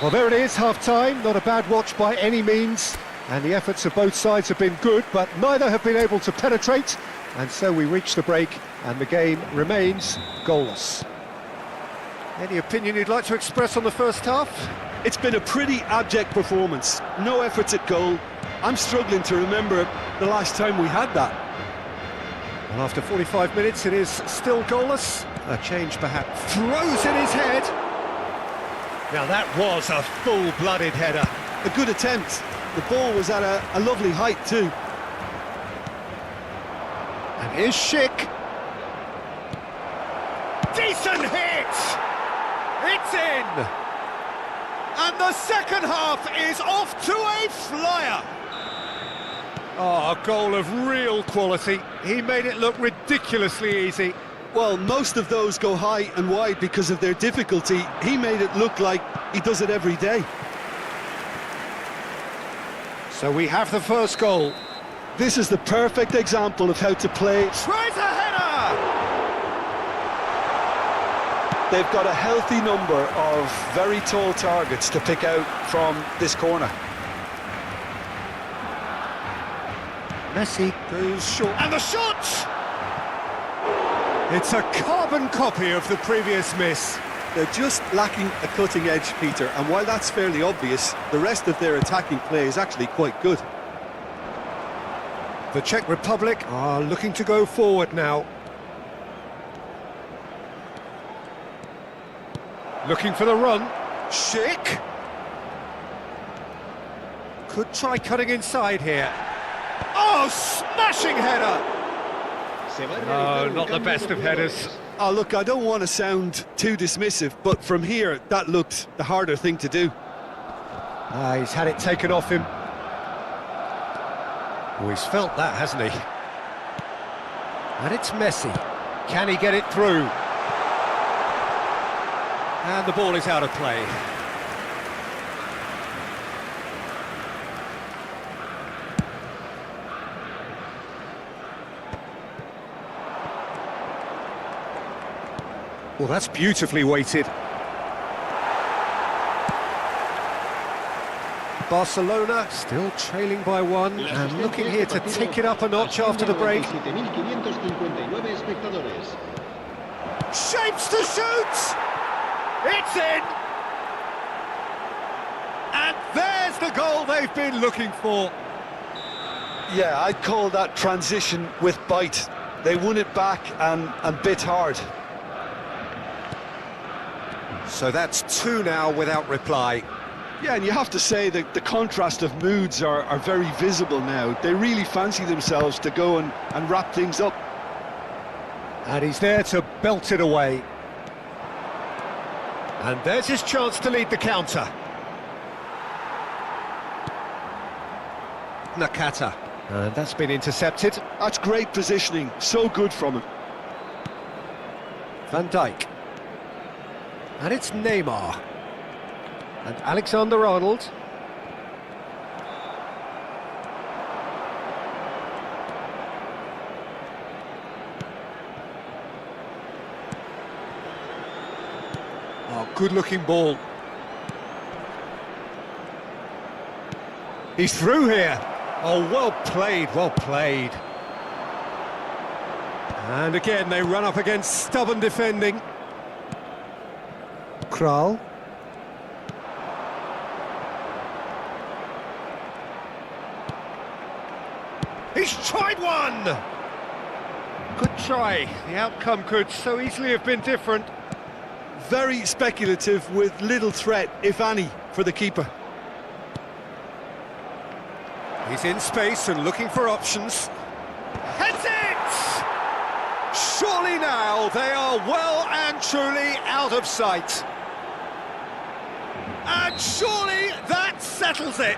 Speaker 1: Well, there it is, half-time. Not a bad watch by any means. And the efforts of both sides have been good, but neither have been able to penetrate. And so we reach the break, and the game remains goalless. Any opinion you'd like to express on the first half?
Speaker 4: It's been a pretty abject performance. No efforts at goal. I'm struggling to remember the last time we had that.
Speaker 1: Well, after 45 minutes, it is still goalless. A change, perhaps. Throws in his head. Now, that was a full-blooded header.
Speaker 4: A good attempt. The ball was at a lovely height, too.
Speaker 1: And here's Schick. Decent hit! It's in! And the second half is off to a flyer! Oh, a goal of real quality. He made it look ridiculously easy.
Speaker 4: Well, most of those go high and wide because of their difficulty. He made it look like he does it every day.
Speaker 1: So we have the first goal.
Speaker 4: This is the perfect example of how to play.
Speaker 1: Tries a header!
Speaker 2: They've got a healthy number of very tall targets to pick out from this corner.
Speaker 1: Messi goes short. And the shot! It's a carbon copy of the previous miss.
Speaker 4: They're just lacking a cutting edge, Peter, and while that's fairly obvious, the rest of their attacking play is actually quite good.
Speaker 1: The Czech Republic are looking to go forward now. Looking for the run. Schick. Could try cutting inside here. Oh, smashing header! No, not the best of headers.
Speaker 4: Oh, look, I don't want to sound too dismissive, but from here, that looked the harder thing to do.
Speaker 1: He's had it taken off him. Oh, he's felt that, hasn't he? And it's Messi. Can he get it through? And the ball is out of play. Well, that's beautifully weighted. Barcelona still trailing by one and looking here to take it up a notch after the break. Shapes to shoot! It's in! And there's the goal they've been looking for.
Speaker 2: Yeah, I'd call that transition with bite. They won it back and bit hard.
Speaker 1: So that's two now without reply.
Speaker 4: Yeah, and you have to say that the contrast of moods are very visible now. They really fancy themselves to go and wrap things up.
Speaker 1: And he's there to belt it away. And there's his chance to lead the counter. Nakata. And that's been intercepted.
Speaker 4: That's great positioning, so good from him.
Speaker 1: Van Dijk. And it's Neymar. And Alexander-Arnold. Oh, good-looking ball. He's through here. Oh, well played, well played. And again, they run up against stubborn defending. Kral. He's tried one! Good try. The outcome could so easily have been different.
Speaker 4: Very speculative with little threat, if any, for the keeper.
Speaker 1: He's in space and looking for options. Heads it! Surely now they are well and truly out of sight. And surely that settles it.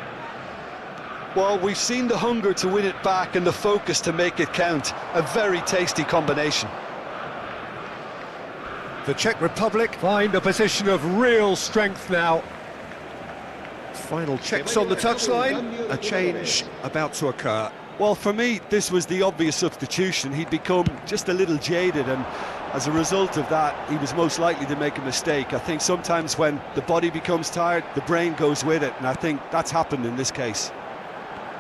Speaker 4: Well, we've seen the hunger to win it back and the focus to make it count. A very tasty combination.
Speaker 1: The Czech Republic find a position of real strength now. Final checks on the touchline, a change about to occur.
Speaker 4: Well, for me, this was the obvious substitution. He'd become just a little jaded, and as a result of that, he was most likely to make a mistake. I think sometimes when the body becomes tired, the brain goes with it, and I think that's happened in this case.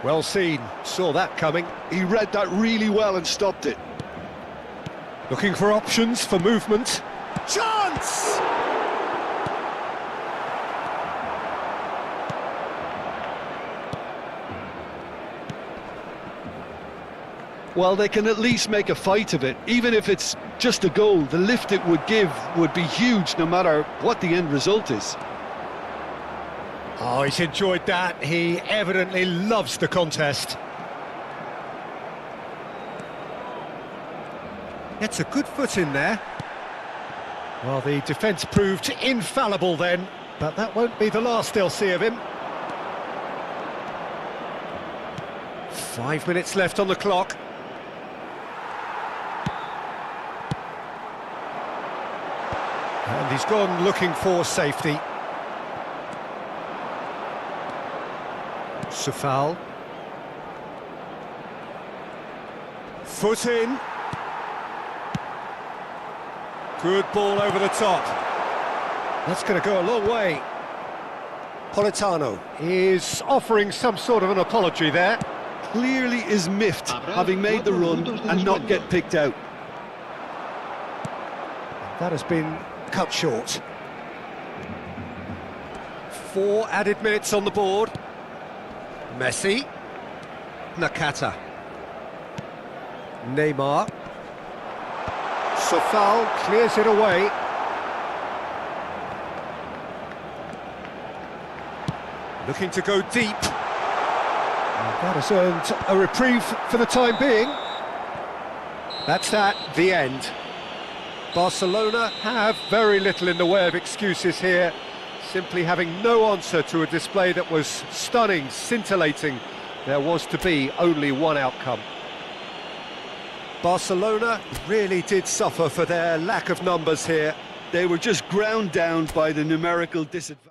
Speaker 1: Well seen, saw that coming.
Speaker 4: He read that really well and stopped it.
Speaker 1: Looking for options for movement. Chance!
Speaker 4: Well, they can at least make a fight of it. Even if it's just a goal, the lift it would give would be huge no matter what the end result is.
Speaker 1: Oh, he's enjoyed that. He evidently loves the contest. Gets a good foot in there. Well, the defence proved infallible then, but that won't be the last they'll see of him. 5 minutes left on the clock. And he's gone looking for safety. Safal. Foot in. Good ball over the top. That's going to go a long way. Politano is offering some sort of an apology there.
Speaker 4: Clearly is miffed, having made the run and not get picked out.
Speaker 1: That has been cut short. 4 added minutes on the board. Messi. Nakata. Neymar. Safal clears it away. Looking to go deep. And that has earned a reprieve for the time being. That's that, the end. Barcelona have very little in the way of excuses here, simply having no answer to a display that was stunning, scintillating. There was to be only one outcome. Barcelona really did suffer for their lack of numbers here.
Speaker 4: They were just ground down by the numerical disadvantage.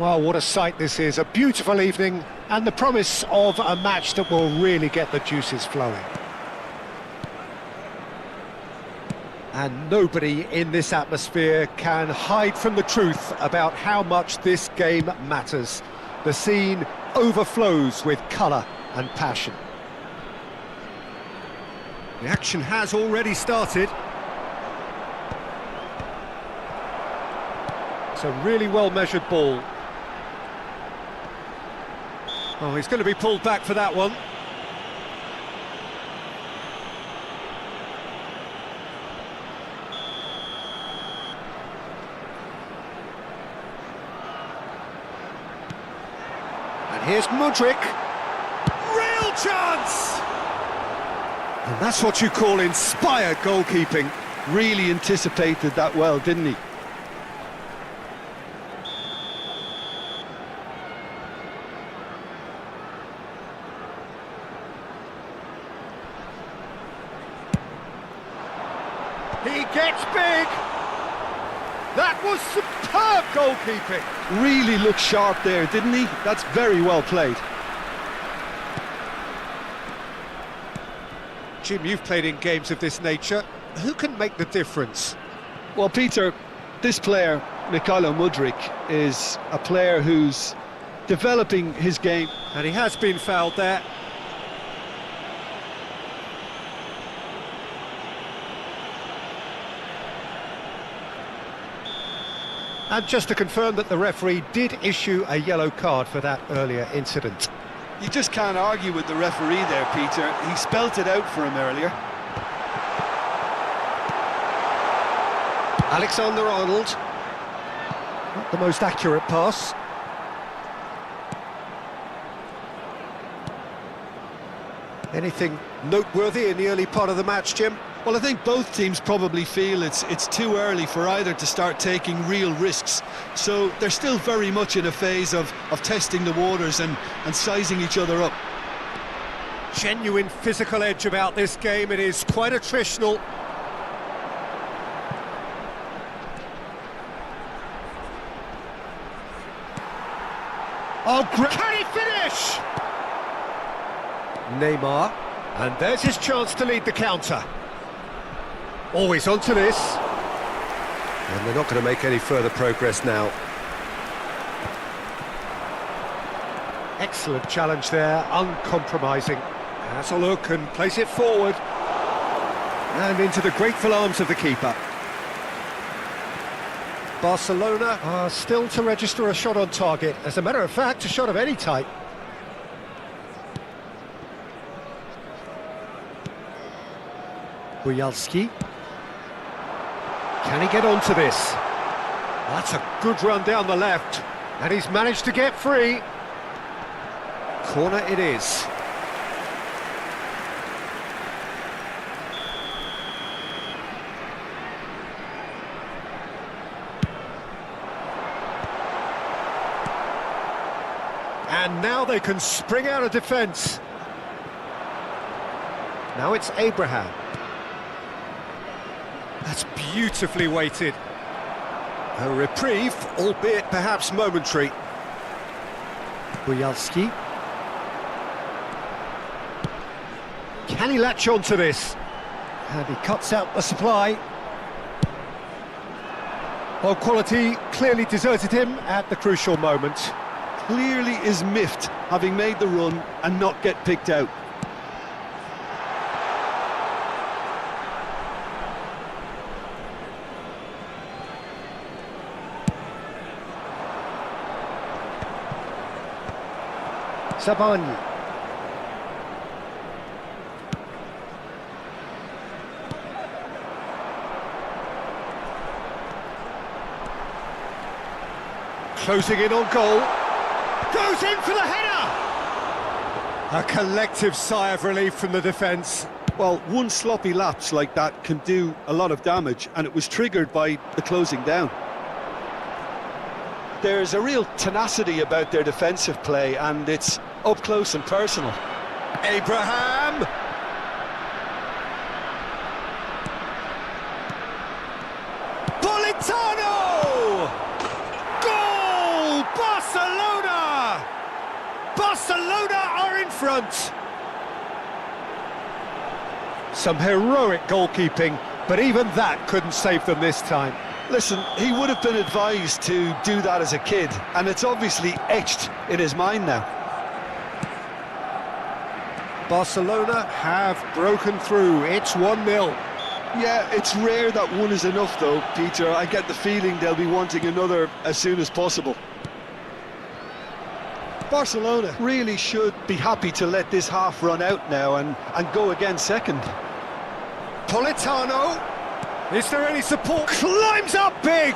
Speaker 1: Well, what a sight this is. A beautiful evening and the promise of a match that will really get the juices flowing. And nobody in this atmosphere can hide from the truth about how much this game matters. The scene overflows with colour and passion. The action has already started. It's a really well-measured ball. Oh, he's going to be pulled back for that one. And here's Mudryk. Real chance! And that's what you call inspired goalkeeping.
Speaker 4: Really anticipated that well, didn't he?
Speaker 1: He gets big! That was superb goalkeeping!
Speaker 4: Really looked sharp there, didn't he? That's very well played.
Speaker 1: Jim, you've played in games of this nature. Who can make the difference?
Speaker 4: Well, Peter, this player, Mykhailo Mudryk, is a player who's developing his game.
Speaker 1: And he has been fouled there. And just to confirm that the referee did issue a yellow card for that earlier incident.
Speaker 4: You just can't argue with the referee there, Peter. He spelt it out for him earlier.
Speaker 1: Alexander-Arnold. Not the most accurate pass. Anything noteworthy in the early part of the match, Jim?
Speaker 4: Well, I think both teams probably feel it's too early for either to start taking real risks. So they're still very much in a phase of testing the waters and sizing each other up.
Speaker 1: Genuine physical edge about this game. It is quite attritional. Oh, great! Can he finish? Neymar, and there's his chance to lead the counter. Always onto this. And they're not going to make any further progress now. Excellent challenge there, uncompromising. Has a look and plays it forward. And into the grateful arms of the keeper. Barcelona are still to register a shot on target. As a matter of fact, a shot of any type. Bujalski. Can he get onto this? That's a good run down the left. And he's managed to get free. Corner it is. And now they can spring out of defence. Now it's Abraham. That's beautifully weighted. A reprieve, albeit perhaps momentary. Bujalski. Can he latch on to this? And he cuts out the supply. Well, quality clearly deserted him at the crucial moment.
Speaker 4: Clearly is miffed, having made the run and not get picked out.
Speaker 1: Sabani. Closing in on goal. Goes in for the header! A collective sigh of relief from the defence.
Speaker 4: Well, one sloppy lapse like that can do a lot of damage, and it was triggered by the closing down. There's a real tenacity about their defensive play, and it's up close and personal.
Speaker 1: Abraham! Politano! Goal! Barca Barcelona are in front. Some heroic goalkeeping, but even that couldn't save them this time.
Speaker 2: Listen, he would have been advised to do that as a kid, and it's obviously etched in his mind now.
Speaker 1: Barcelona have broken through. It's 1-0.
Speaker 2: Yeah, it's rare that one is enough though, Peter. I get the feeling they'll be wanting another as soon as possible. Barcelona really should be happy to let this half run out now and go again second.
Speaker 1: Politano. Is there any support? Climbs up big!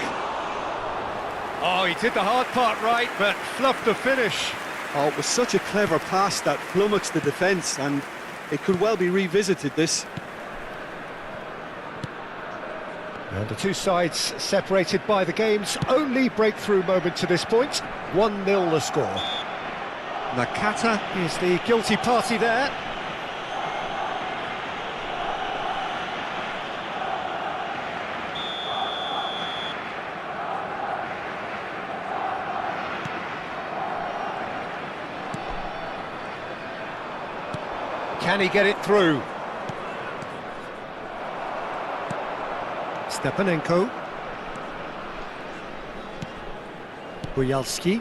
Speaker 1: Oh, he did the hard part right, but fluffed the finish.
Speaker 4: Oh, it was such a clever pass that flummoxed the defence, and it could well be revisited, this.
Speaker 1: And the two sides separated by the game's only breakthrough moment to this point. 1-0 the score. Nakata is the guilty party there. Can he get it through? Stepanenko. Buyalski.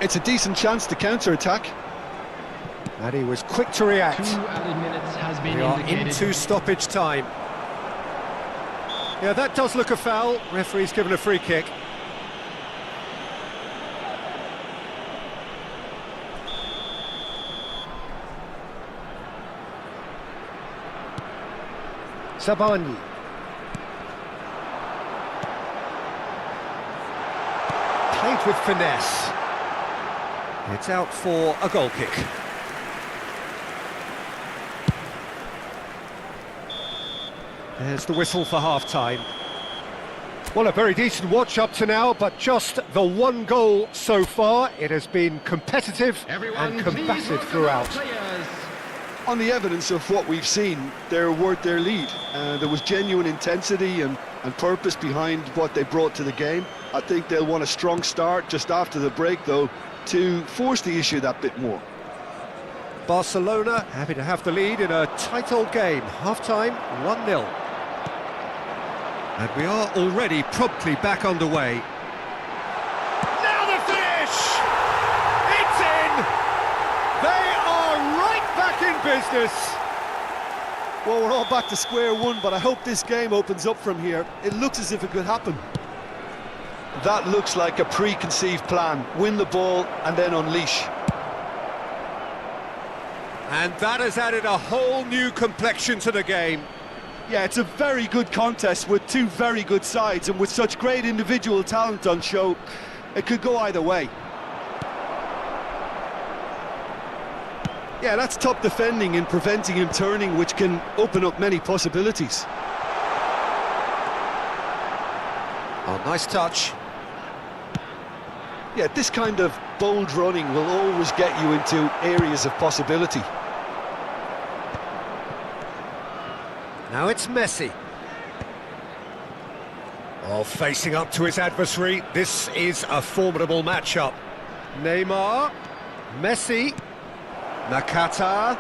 Speaker 2: It's a decent chance to counter-attack.
Speaker 1: And he was quick to react.
Speaker 5: 2 added minutes has been
Speaker 1: We are
Speaker 5: indicated.
Speaker 1: into stoppage time. Yeah, that does look a foul. Referee's given a free kick. Sabani. Played with finesse. It's out for a goal kick. There's the whistle for half-time. Well, a very decent watch up to now, but just the one goal so far. It has been competitive
Speaker 5: Everyone,
Speaker 1: and
Speaker 5: please
Speaker 1: combative
Speaker 5: welcome
Speaker 1: throughout.
Speaker 5: our players.
Speaker 2: On the evidence of what we've seen, they're worth their lead. There was genuine intensity and purpose behind what they brought to the game. I think they'll want a strong start just after the break, though, to force the issue that bit more.
Speaker 1: Barcelona happy to have the lead in a tight old game. Half-time, 1-0. And we are already promptly back underway. Now the finish! It's in! They are right back in business!
Speaker 4: Well, we're all back to square one, but I hope this game opens up from here. It looks as if it could happen.
Speaker 2: That looks like a preconceived plan. Win the ball and then unleash.
Speaker 1: And that has added a whole new complexion to the game.
Speaker 4: Yeah, it's a very good contest with two very good sides, and with such great individual talent on show, it could go either way. Yeah, that's top defending and preventing him turning, which can open up many possibilities.
Speaker 1: Oh, nice touch.
Speaker 2: Yeah, this kind of bold running will always get you into areas of possibility.
Speaker 1: Now it's Messi. Oh, facing up to his adversary. This is a formidable matchup. Neymar, Messi, Nakata,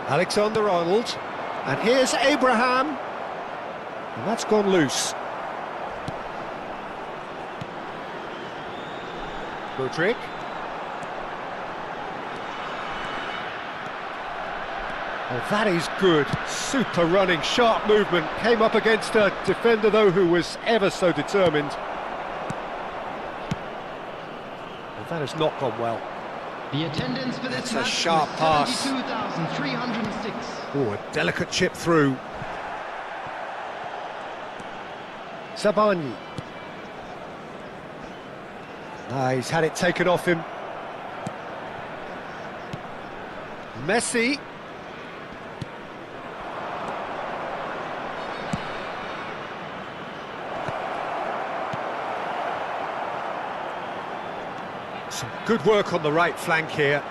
Speaker 1: Alexander-Arnold, and here's Abraham. And that's gone loose. Rodrigue. Oh, that is good. Super running, sharp movement. Came up against a defender, though, who was ever so determined. Well, that has not gone well.
Speaker 5: The attendance for this
Speaker 1: That's a
Speaker 5: match
Speaker 1: sharp
Speaker 5: was
Speaker 1: pass.
Speaker 5: 72,306.
Speaker 1: Oh, a delicate chip through. Sabani. He's had it taken off him. Messi. Some good work on the right flank here.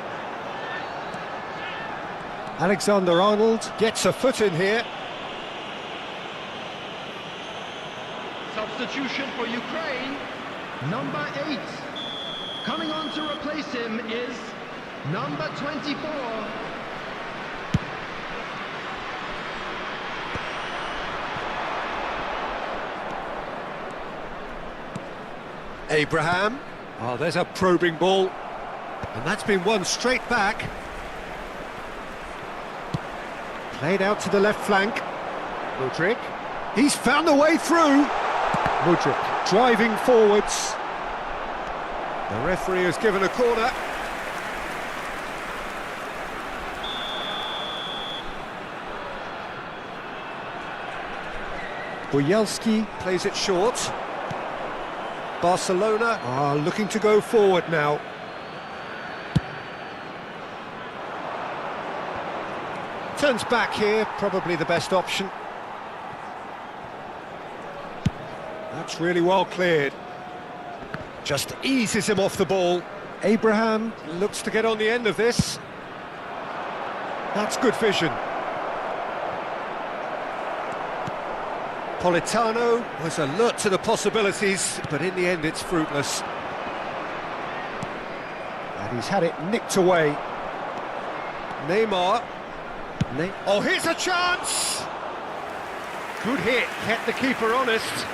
Speaker 1: Alexander-Arnold gets a foot in here.
Speaker 5: Substitution for Ukraine, number 8. Coming on to replace him is number 24.
Speaker 1: Abraham. Oh, there's a probing ball. And that's been won straight back. Played out to the left flank. Mudryk. He's found a way through. Mudryk driving forwards. The referee has given a corner. Boyelski plays it short. Barcelona are looking to go forward now. Turns back here, probably the best option. That's really well cleared. Just eases him off the ball. Abraham looks to get on the end of this. That's good vision. Politano was alert to the possibilities, but in the end it's fruitless. And he's had it nicked away. Neymar. Oh, here's a chance! Good hit, kept the keeper honest.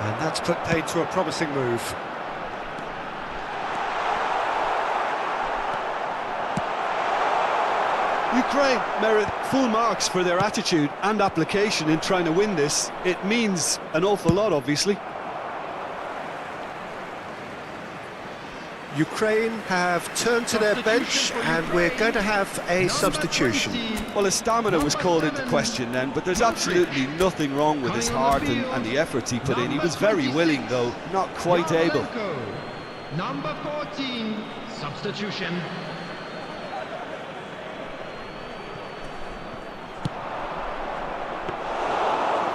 Speaker 1: And that's put paid to a promising move.
Speaker 4: Ukraine merit full marks for their attitude and application in trying to win this. It means an awful lot, obviously.
Speaker 1: Ukraine have turned to their bench and we're going to have a substitution.
Speaker 4: Well, his stamina was called into question then, but there's absolutely nothing wrong with his heart and the efforts he put in. He was very willing, though not quite able.
Speaker 5: Number 14, substitution.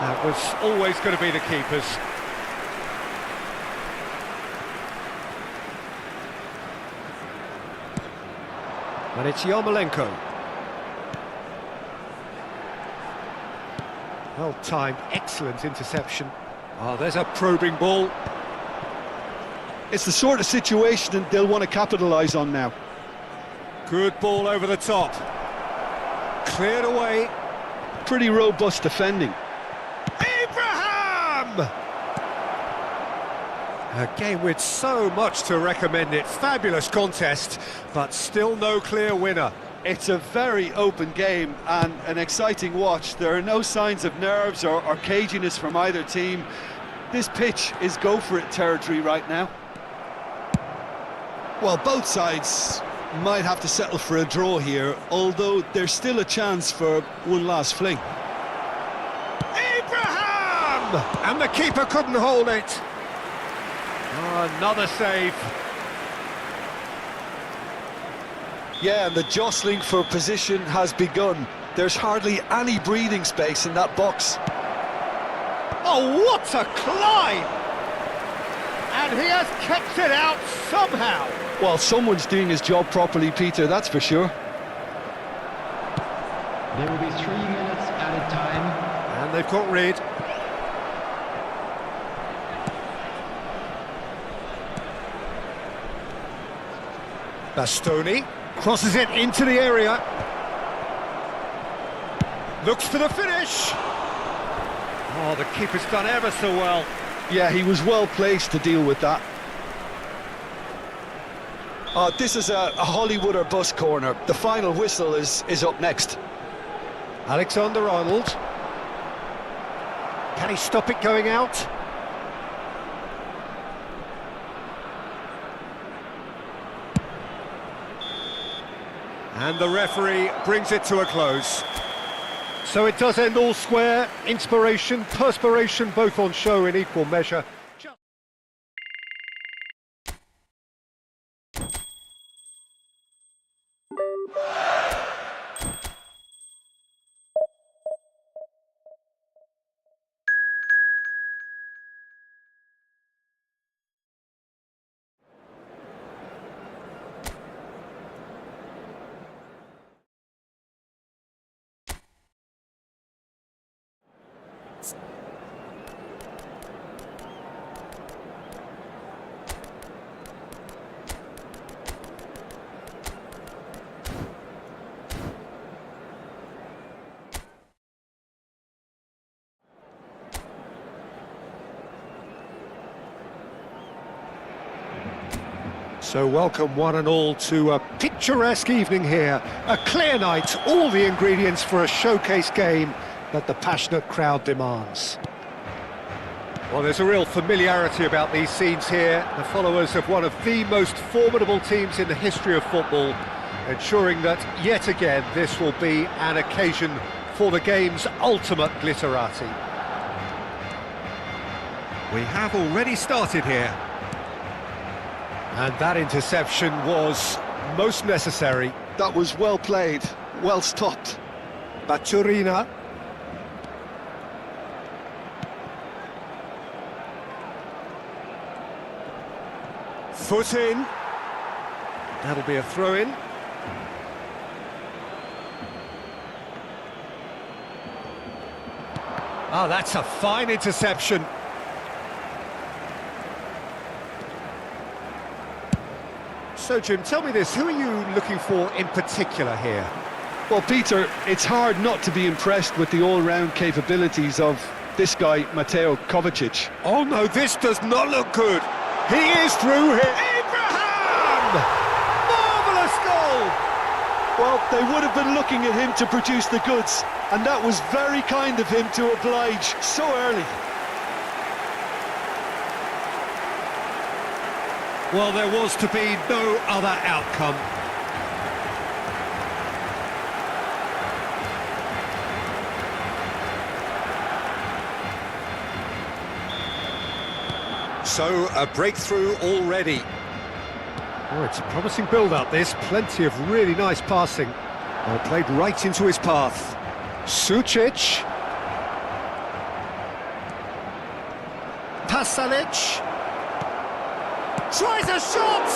Speaker 1: That was always going to be the keepers. And it's Yarmolenko. Well timed, excellent interception. Oh, there's a probing ball.
Speaker 4: It's the sort of situation they'll want to capitalise on now.
Speaker 1: Good ball over the top. Cleared away.
Speaker 4: Pretty robust defending.
Speaker 1: Abraham! A game with so much to recommend it. Fabulous contest, but still no clear winner.
Speaker 4: It's a very open game and an exciting watch. There are no signs of nerves or caginess from either team. This pitch is go-for-it territory right now. Well, both sides might have to settle for a draw here, although there's still a chance for one last fling.
Speaker 1: Abraham! And the keeper couldn't hold it. Oh, another save.
Speaker 2: Yeah, and the jostling for position has begun. There's hardly any breathing space in that box.
Speaker 1: Oh, what a climb! And he has kept it out somehow.
Speaker 4: Well, someone's doing his job properly, Peter, that's for sure.
Speaker 5: There will be 3 minutes added time.
Speaker 1: And they've got rid. Bastoni crosses it into the area. Looks for the finish. Oh, the keeper's done ever so well.
Speaker 4: Yeah, he was well placed to deal with that.
Speaker 2: This is a Hollywood or bust corner. The final whistle is up next.
Speaker 1: Alexander-Arnold. Can he stop it going out? And the referee brings it to a close. So it does end all square. Inspiration, perspiration, both on show in equal measure. So welcome one and all to a picturesque evening here. A clear night, all the ingredients for a showcase game that the passionate crowd demands. Well, there's a real familiarity about these scenes here. The followers of one of the most formidable teams in the history of football, ensuring that yet again this will be an occasion for the game's ultimate glitterati. We have already started here. And that interception was most necessary.
Speaker 2: That was well played, well stopped.
Speaker 1: Baturina. Foot in. That'll be a throw-in. Oh, that's a fine interception. So, Jim, tell me this, who are you looking for in particular here?
Speaker 2: Well, Peter, it's hard not to be impressed with the all-round capabilities of this guy, Mateo Kovacic.
Speaker 1: Oh no, this does not look good. He is through here. Abraham! Marvellous goal!
Speaker 2: Well, they would have been looking at him to produce the goods, and that was very kind of him to oblige so early.
Speaker 1: Well, there was to be no other outcome. So, a breakthrough already. Oh, it's a promising build-up, this. Plenty of really nice passing. Well, played right into his path. Sucic. Pasalic. Tries a shot!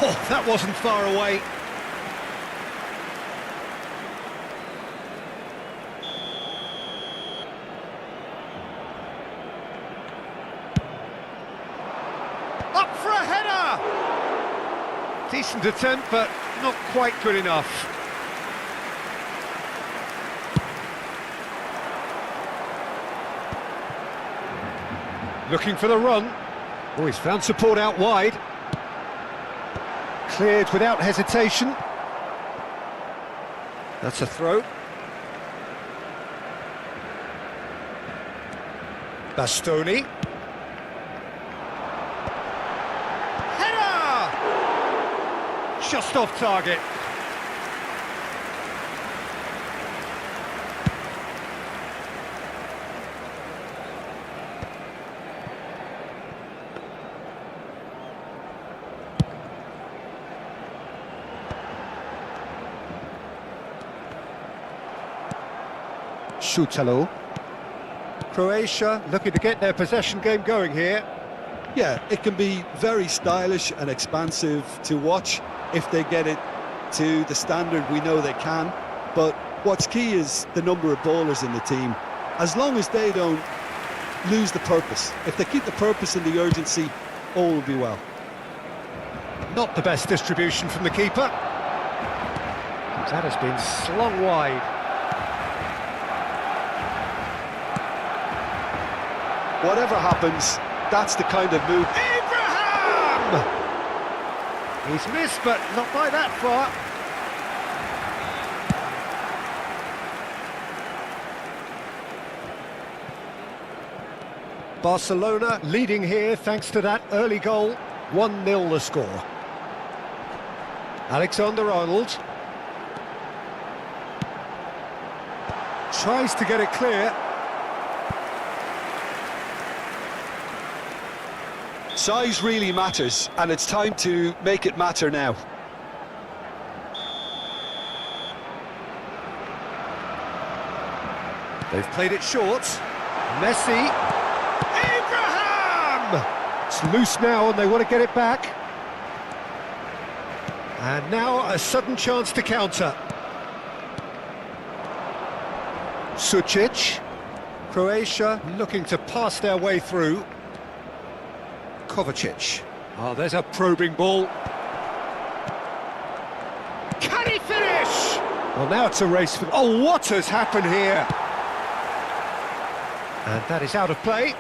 Speaker 1: Oh, that wasn't far away. Up for a header! Decent attempt, but not quite good enough. Looking for the run. Oh, he's found support out wide. Cleared without hesitation. That's a throw. Bastoni. Header! Just off target. Šutalo. Croatia looking to get their possession game going here.
Speaker 2: Yeah, it can be very stylish and expansive to watch if they get it to the standard we know they can. But what's key is the number of ballers in the team. As long as they don't lose the purpose, if they keep the purpose and the urgency, all will be well.
Speaker 1: Not the best distribution from the keeper. That has been slung wide.
Speaker 2: Whatever happens, that's the kind of move.
Speaker 1: Abraham! He's missed, but not by that far. Barcelona leading here thanks to that early goal. 1-0 the score. Alexander-Arnold tries to get it clear.
Speaker 2: Size really matters, and it's time to make it matter now.
Speaker 1: They've played it short. Messi. Abraham! It's loose now and they want to get it back. And now a sudden chance to counter. Sucic. Croatia looking to pass their way through. Kovacic. Oh, there's a probing ball. Can he finish? Well, now it's a race for... Oh, what has happened here? And that is out of play.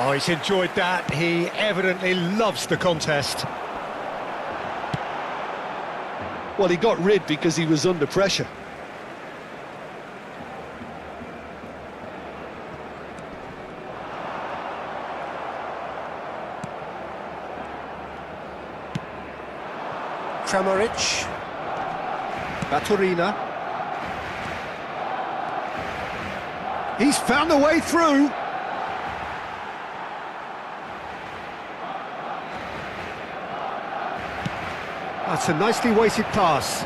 Speaker 1: Oh, he's enjoyed that. He evidently loves the contest.
Speaker 2: Well, he got rid because he was under pressure.
Speaker 1: Kramaric. Baturina. He's found a way through. That's a nicely weighted pass.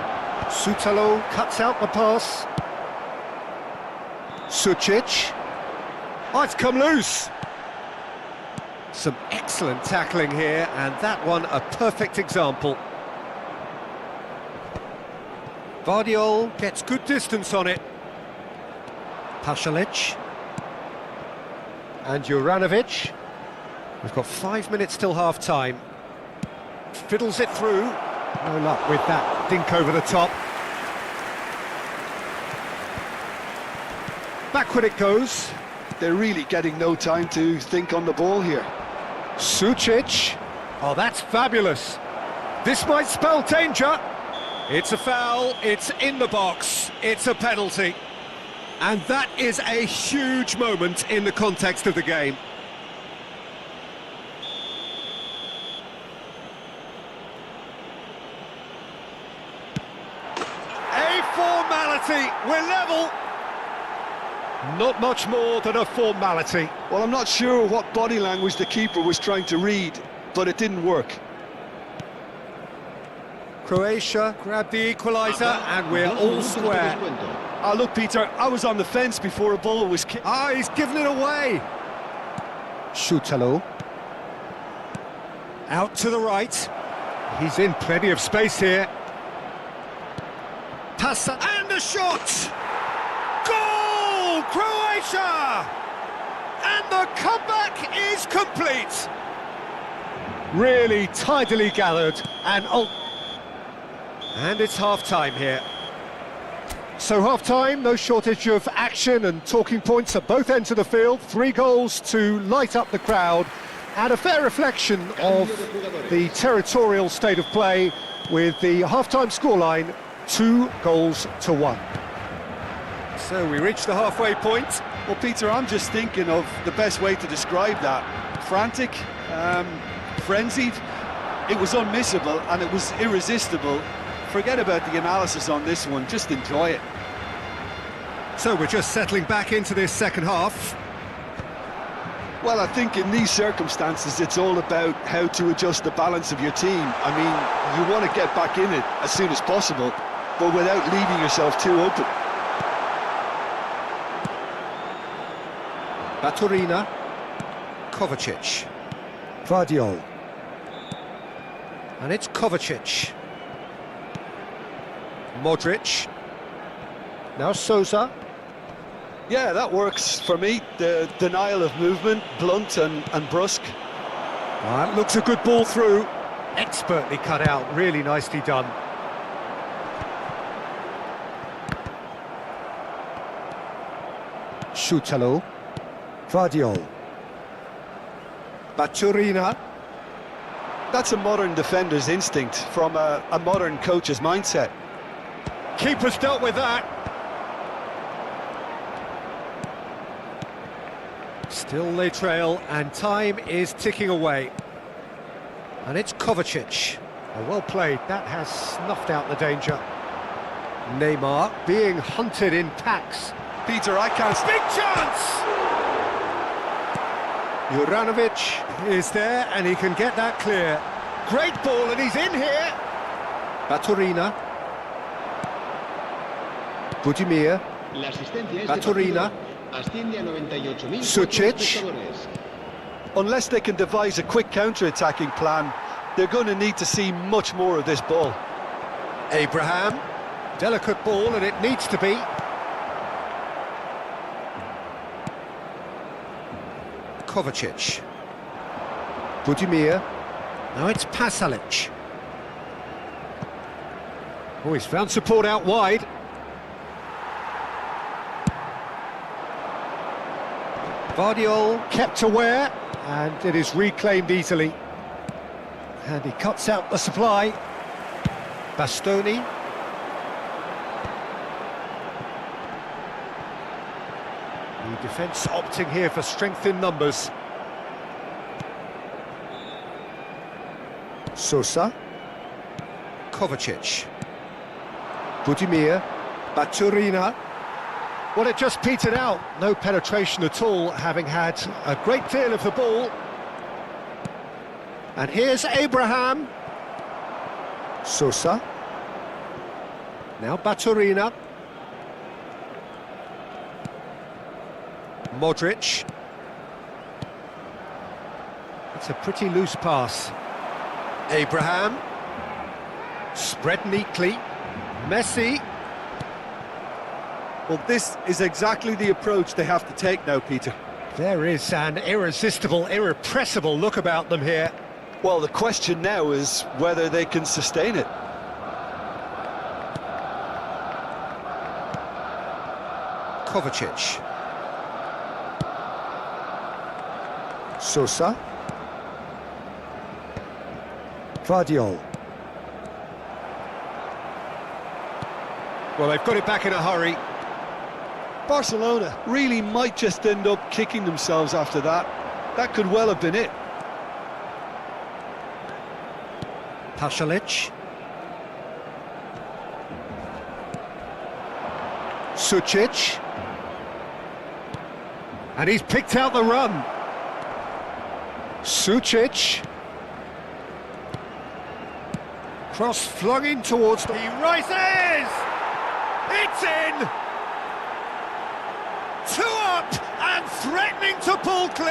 Speaker 1: Sutalo cuts out the pass. Sucic. Oh, it's come loose. Some excellent tackling here, and that one a perfect example. Vardiol gets good distance on it. Pasalic. And Juranovic. We've got 5 minutes till half-time. Fiddles it through. No luck with that dink over the top. Backward it goes.
Speaker 2: They're really getting no time to think on the ball here.
Speaker 1: Sucic. Oh, that's fabulous. This might spell danger. It's a foul, it's in the box, it's a penalty. And that is a huge moment in the context of the game. A formality, we're level. Not much more than a formality.
Speaker 2: Well, I'm not sure what body language the keeper was trying to read, but it didn't work.
Speaker 1: Croatia grabbed the equaliser and we're all square.
Speaker 2: Ah, look, Peter, I was on the fence before a ball was kicked.
Speaker 1: Ah, he's given it away. Sutalo. Out to the right. He's in plenty of space here. Passa and a shot! Goal! Croatia! And the comeback is complete. Really tidily gathered and it's half-time here. So half-time, no shortage of action and talking points at both ends of the field. 3 goals to light up the crowd, and a fair reflection of the territorial state of play with the half-time scoreline 2-1. So we reach the halfway point.
Speaker 4: Well, Peter, I'm just thinking of the best way to describe that. Frantic, frenzied. It was unmissable and it was irresistible. Forget about the analysis on this one, just enjoy it.
Speaker 1: So we're just settling back into this second half.
Speaker 2: Well, I think in these circumstances, it's all about how to adjust the balance of your team. I mean, you want to get back in it as soon as possible, but without leaving yourself too open.
Speaker 1: Baturina. Kovacic. Vardiol. And it's Kovacic. Modric. Now Sousa.
Speaker 2: Yeah, that works for me. The denial of movement, blunt and brusque.
Speaker 1: That looks a good ball through. Expertly cut out, really nicely done. Sutalo. Vardiol. Baturina.
Speaker 2: That's a modern defender's instinct from a modern coach's mindset.
Speaker 1: Keeper's dealt with that. Still they trail, and time is ticking away. And it's Kovacic. Oh, well played, that has snuffed out the danger. Neymar being hunted in packs.
Speaker 2: Peter, I can't...
Speaker 1: Big chance! Juranovic is there, and he can get that clear. Great ball, and he's in here. Baturina. Budimir. Baturina. Sucic.
Speaker 2: Unless they can devise a quick counter-attacking plan, they're going to need to see much more of this ball.
Speaker 1: Abraham. Delicate ball, and it needs to be. Kovacic. Budimir. Now it's Pasalic. Oh, he's found support out wide. Vardiol kept aware, and it is reclaimed easily. And he cuts out the supply. Bastoni. The defence opting here for strength in numbers. Sosa. Kovacic. Budimir. Baturina. Well, it just petered out. No penetration at all, having had a great deal of the ball. And here's Abraham. Sosa. Now Baturina. Modric. It's a pretty loose pass. Abraham. Spread neatly. Messi.
Speaker 4: Well, this is exactly the approach they have to take now, Peter.
Speaker 1: There is an irresistible, irrepressible look about them here.
Speaker 2: Well, the question now is whether they can sustain it.
Speaker 1: Kovacic. Sosa. Vardiol. Well, they've got it back in a hurry.
Speaker 2: Barcelona really might just end up kicking themselves after that. That could well have been it.
Speaker 1: Pasalic. Sucic. And he's picked out the run. Sucic. Cross flung in towards the... He rises! It's in! 2 up and threatening to pull clear.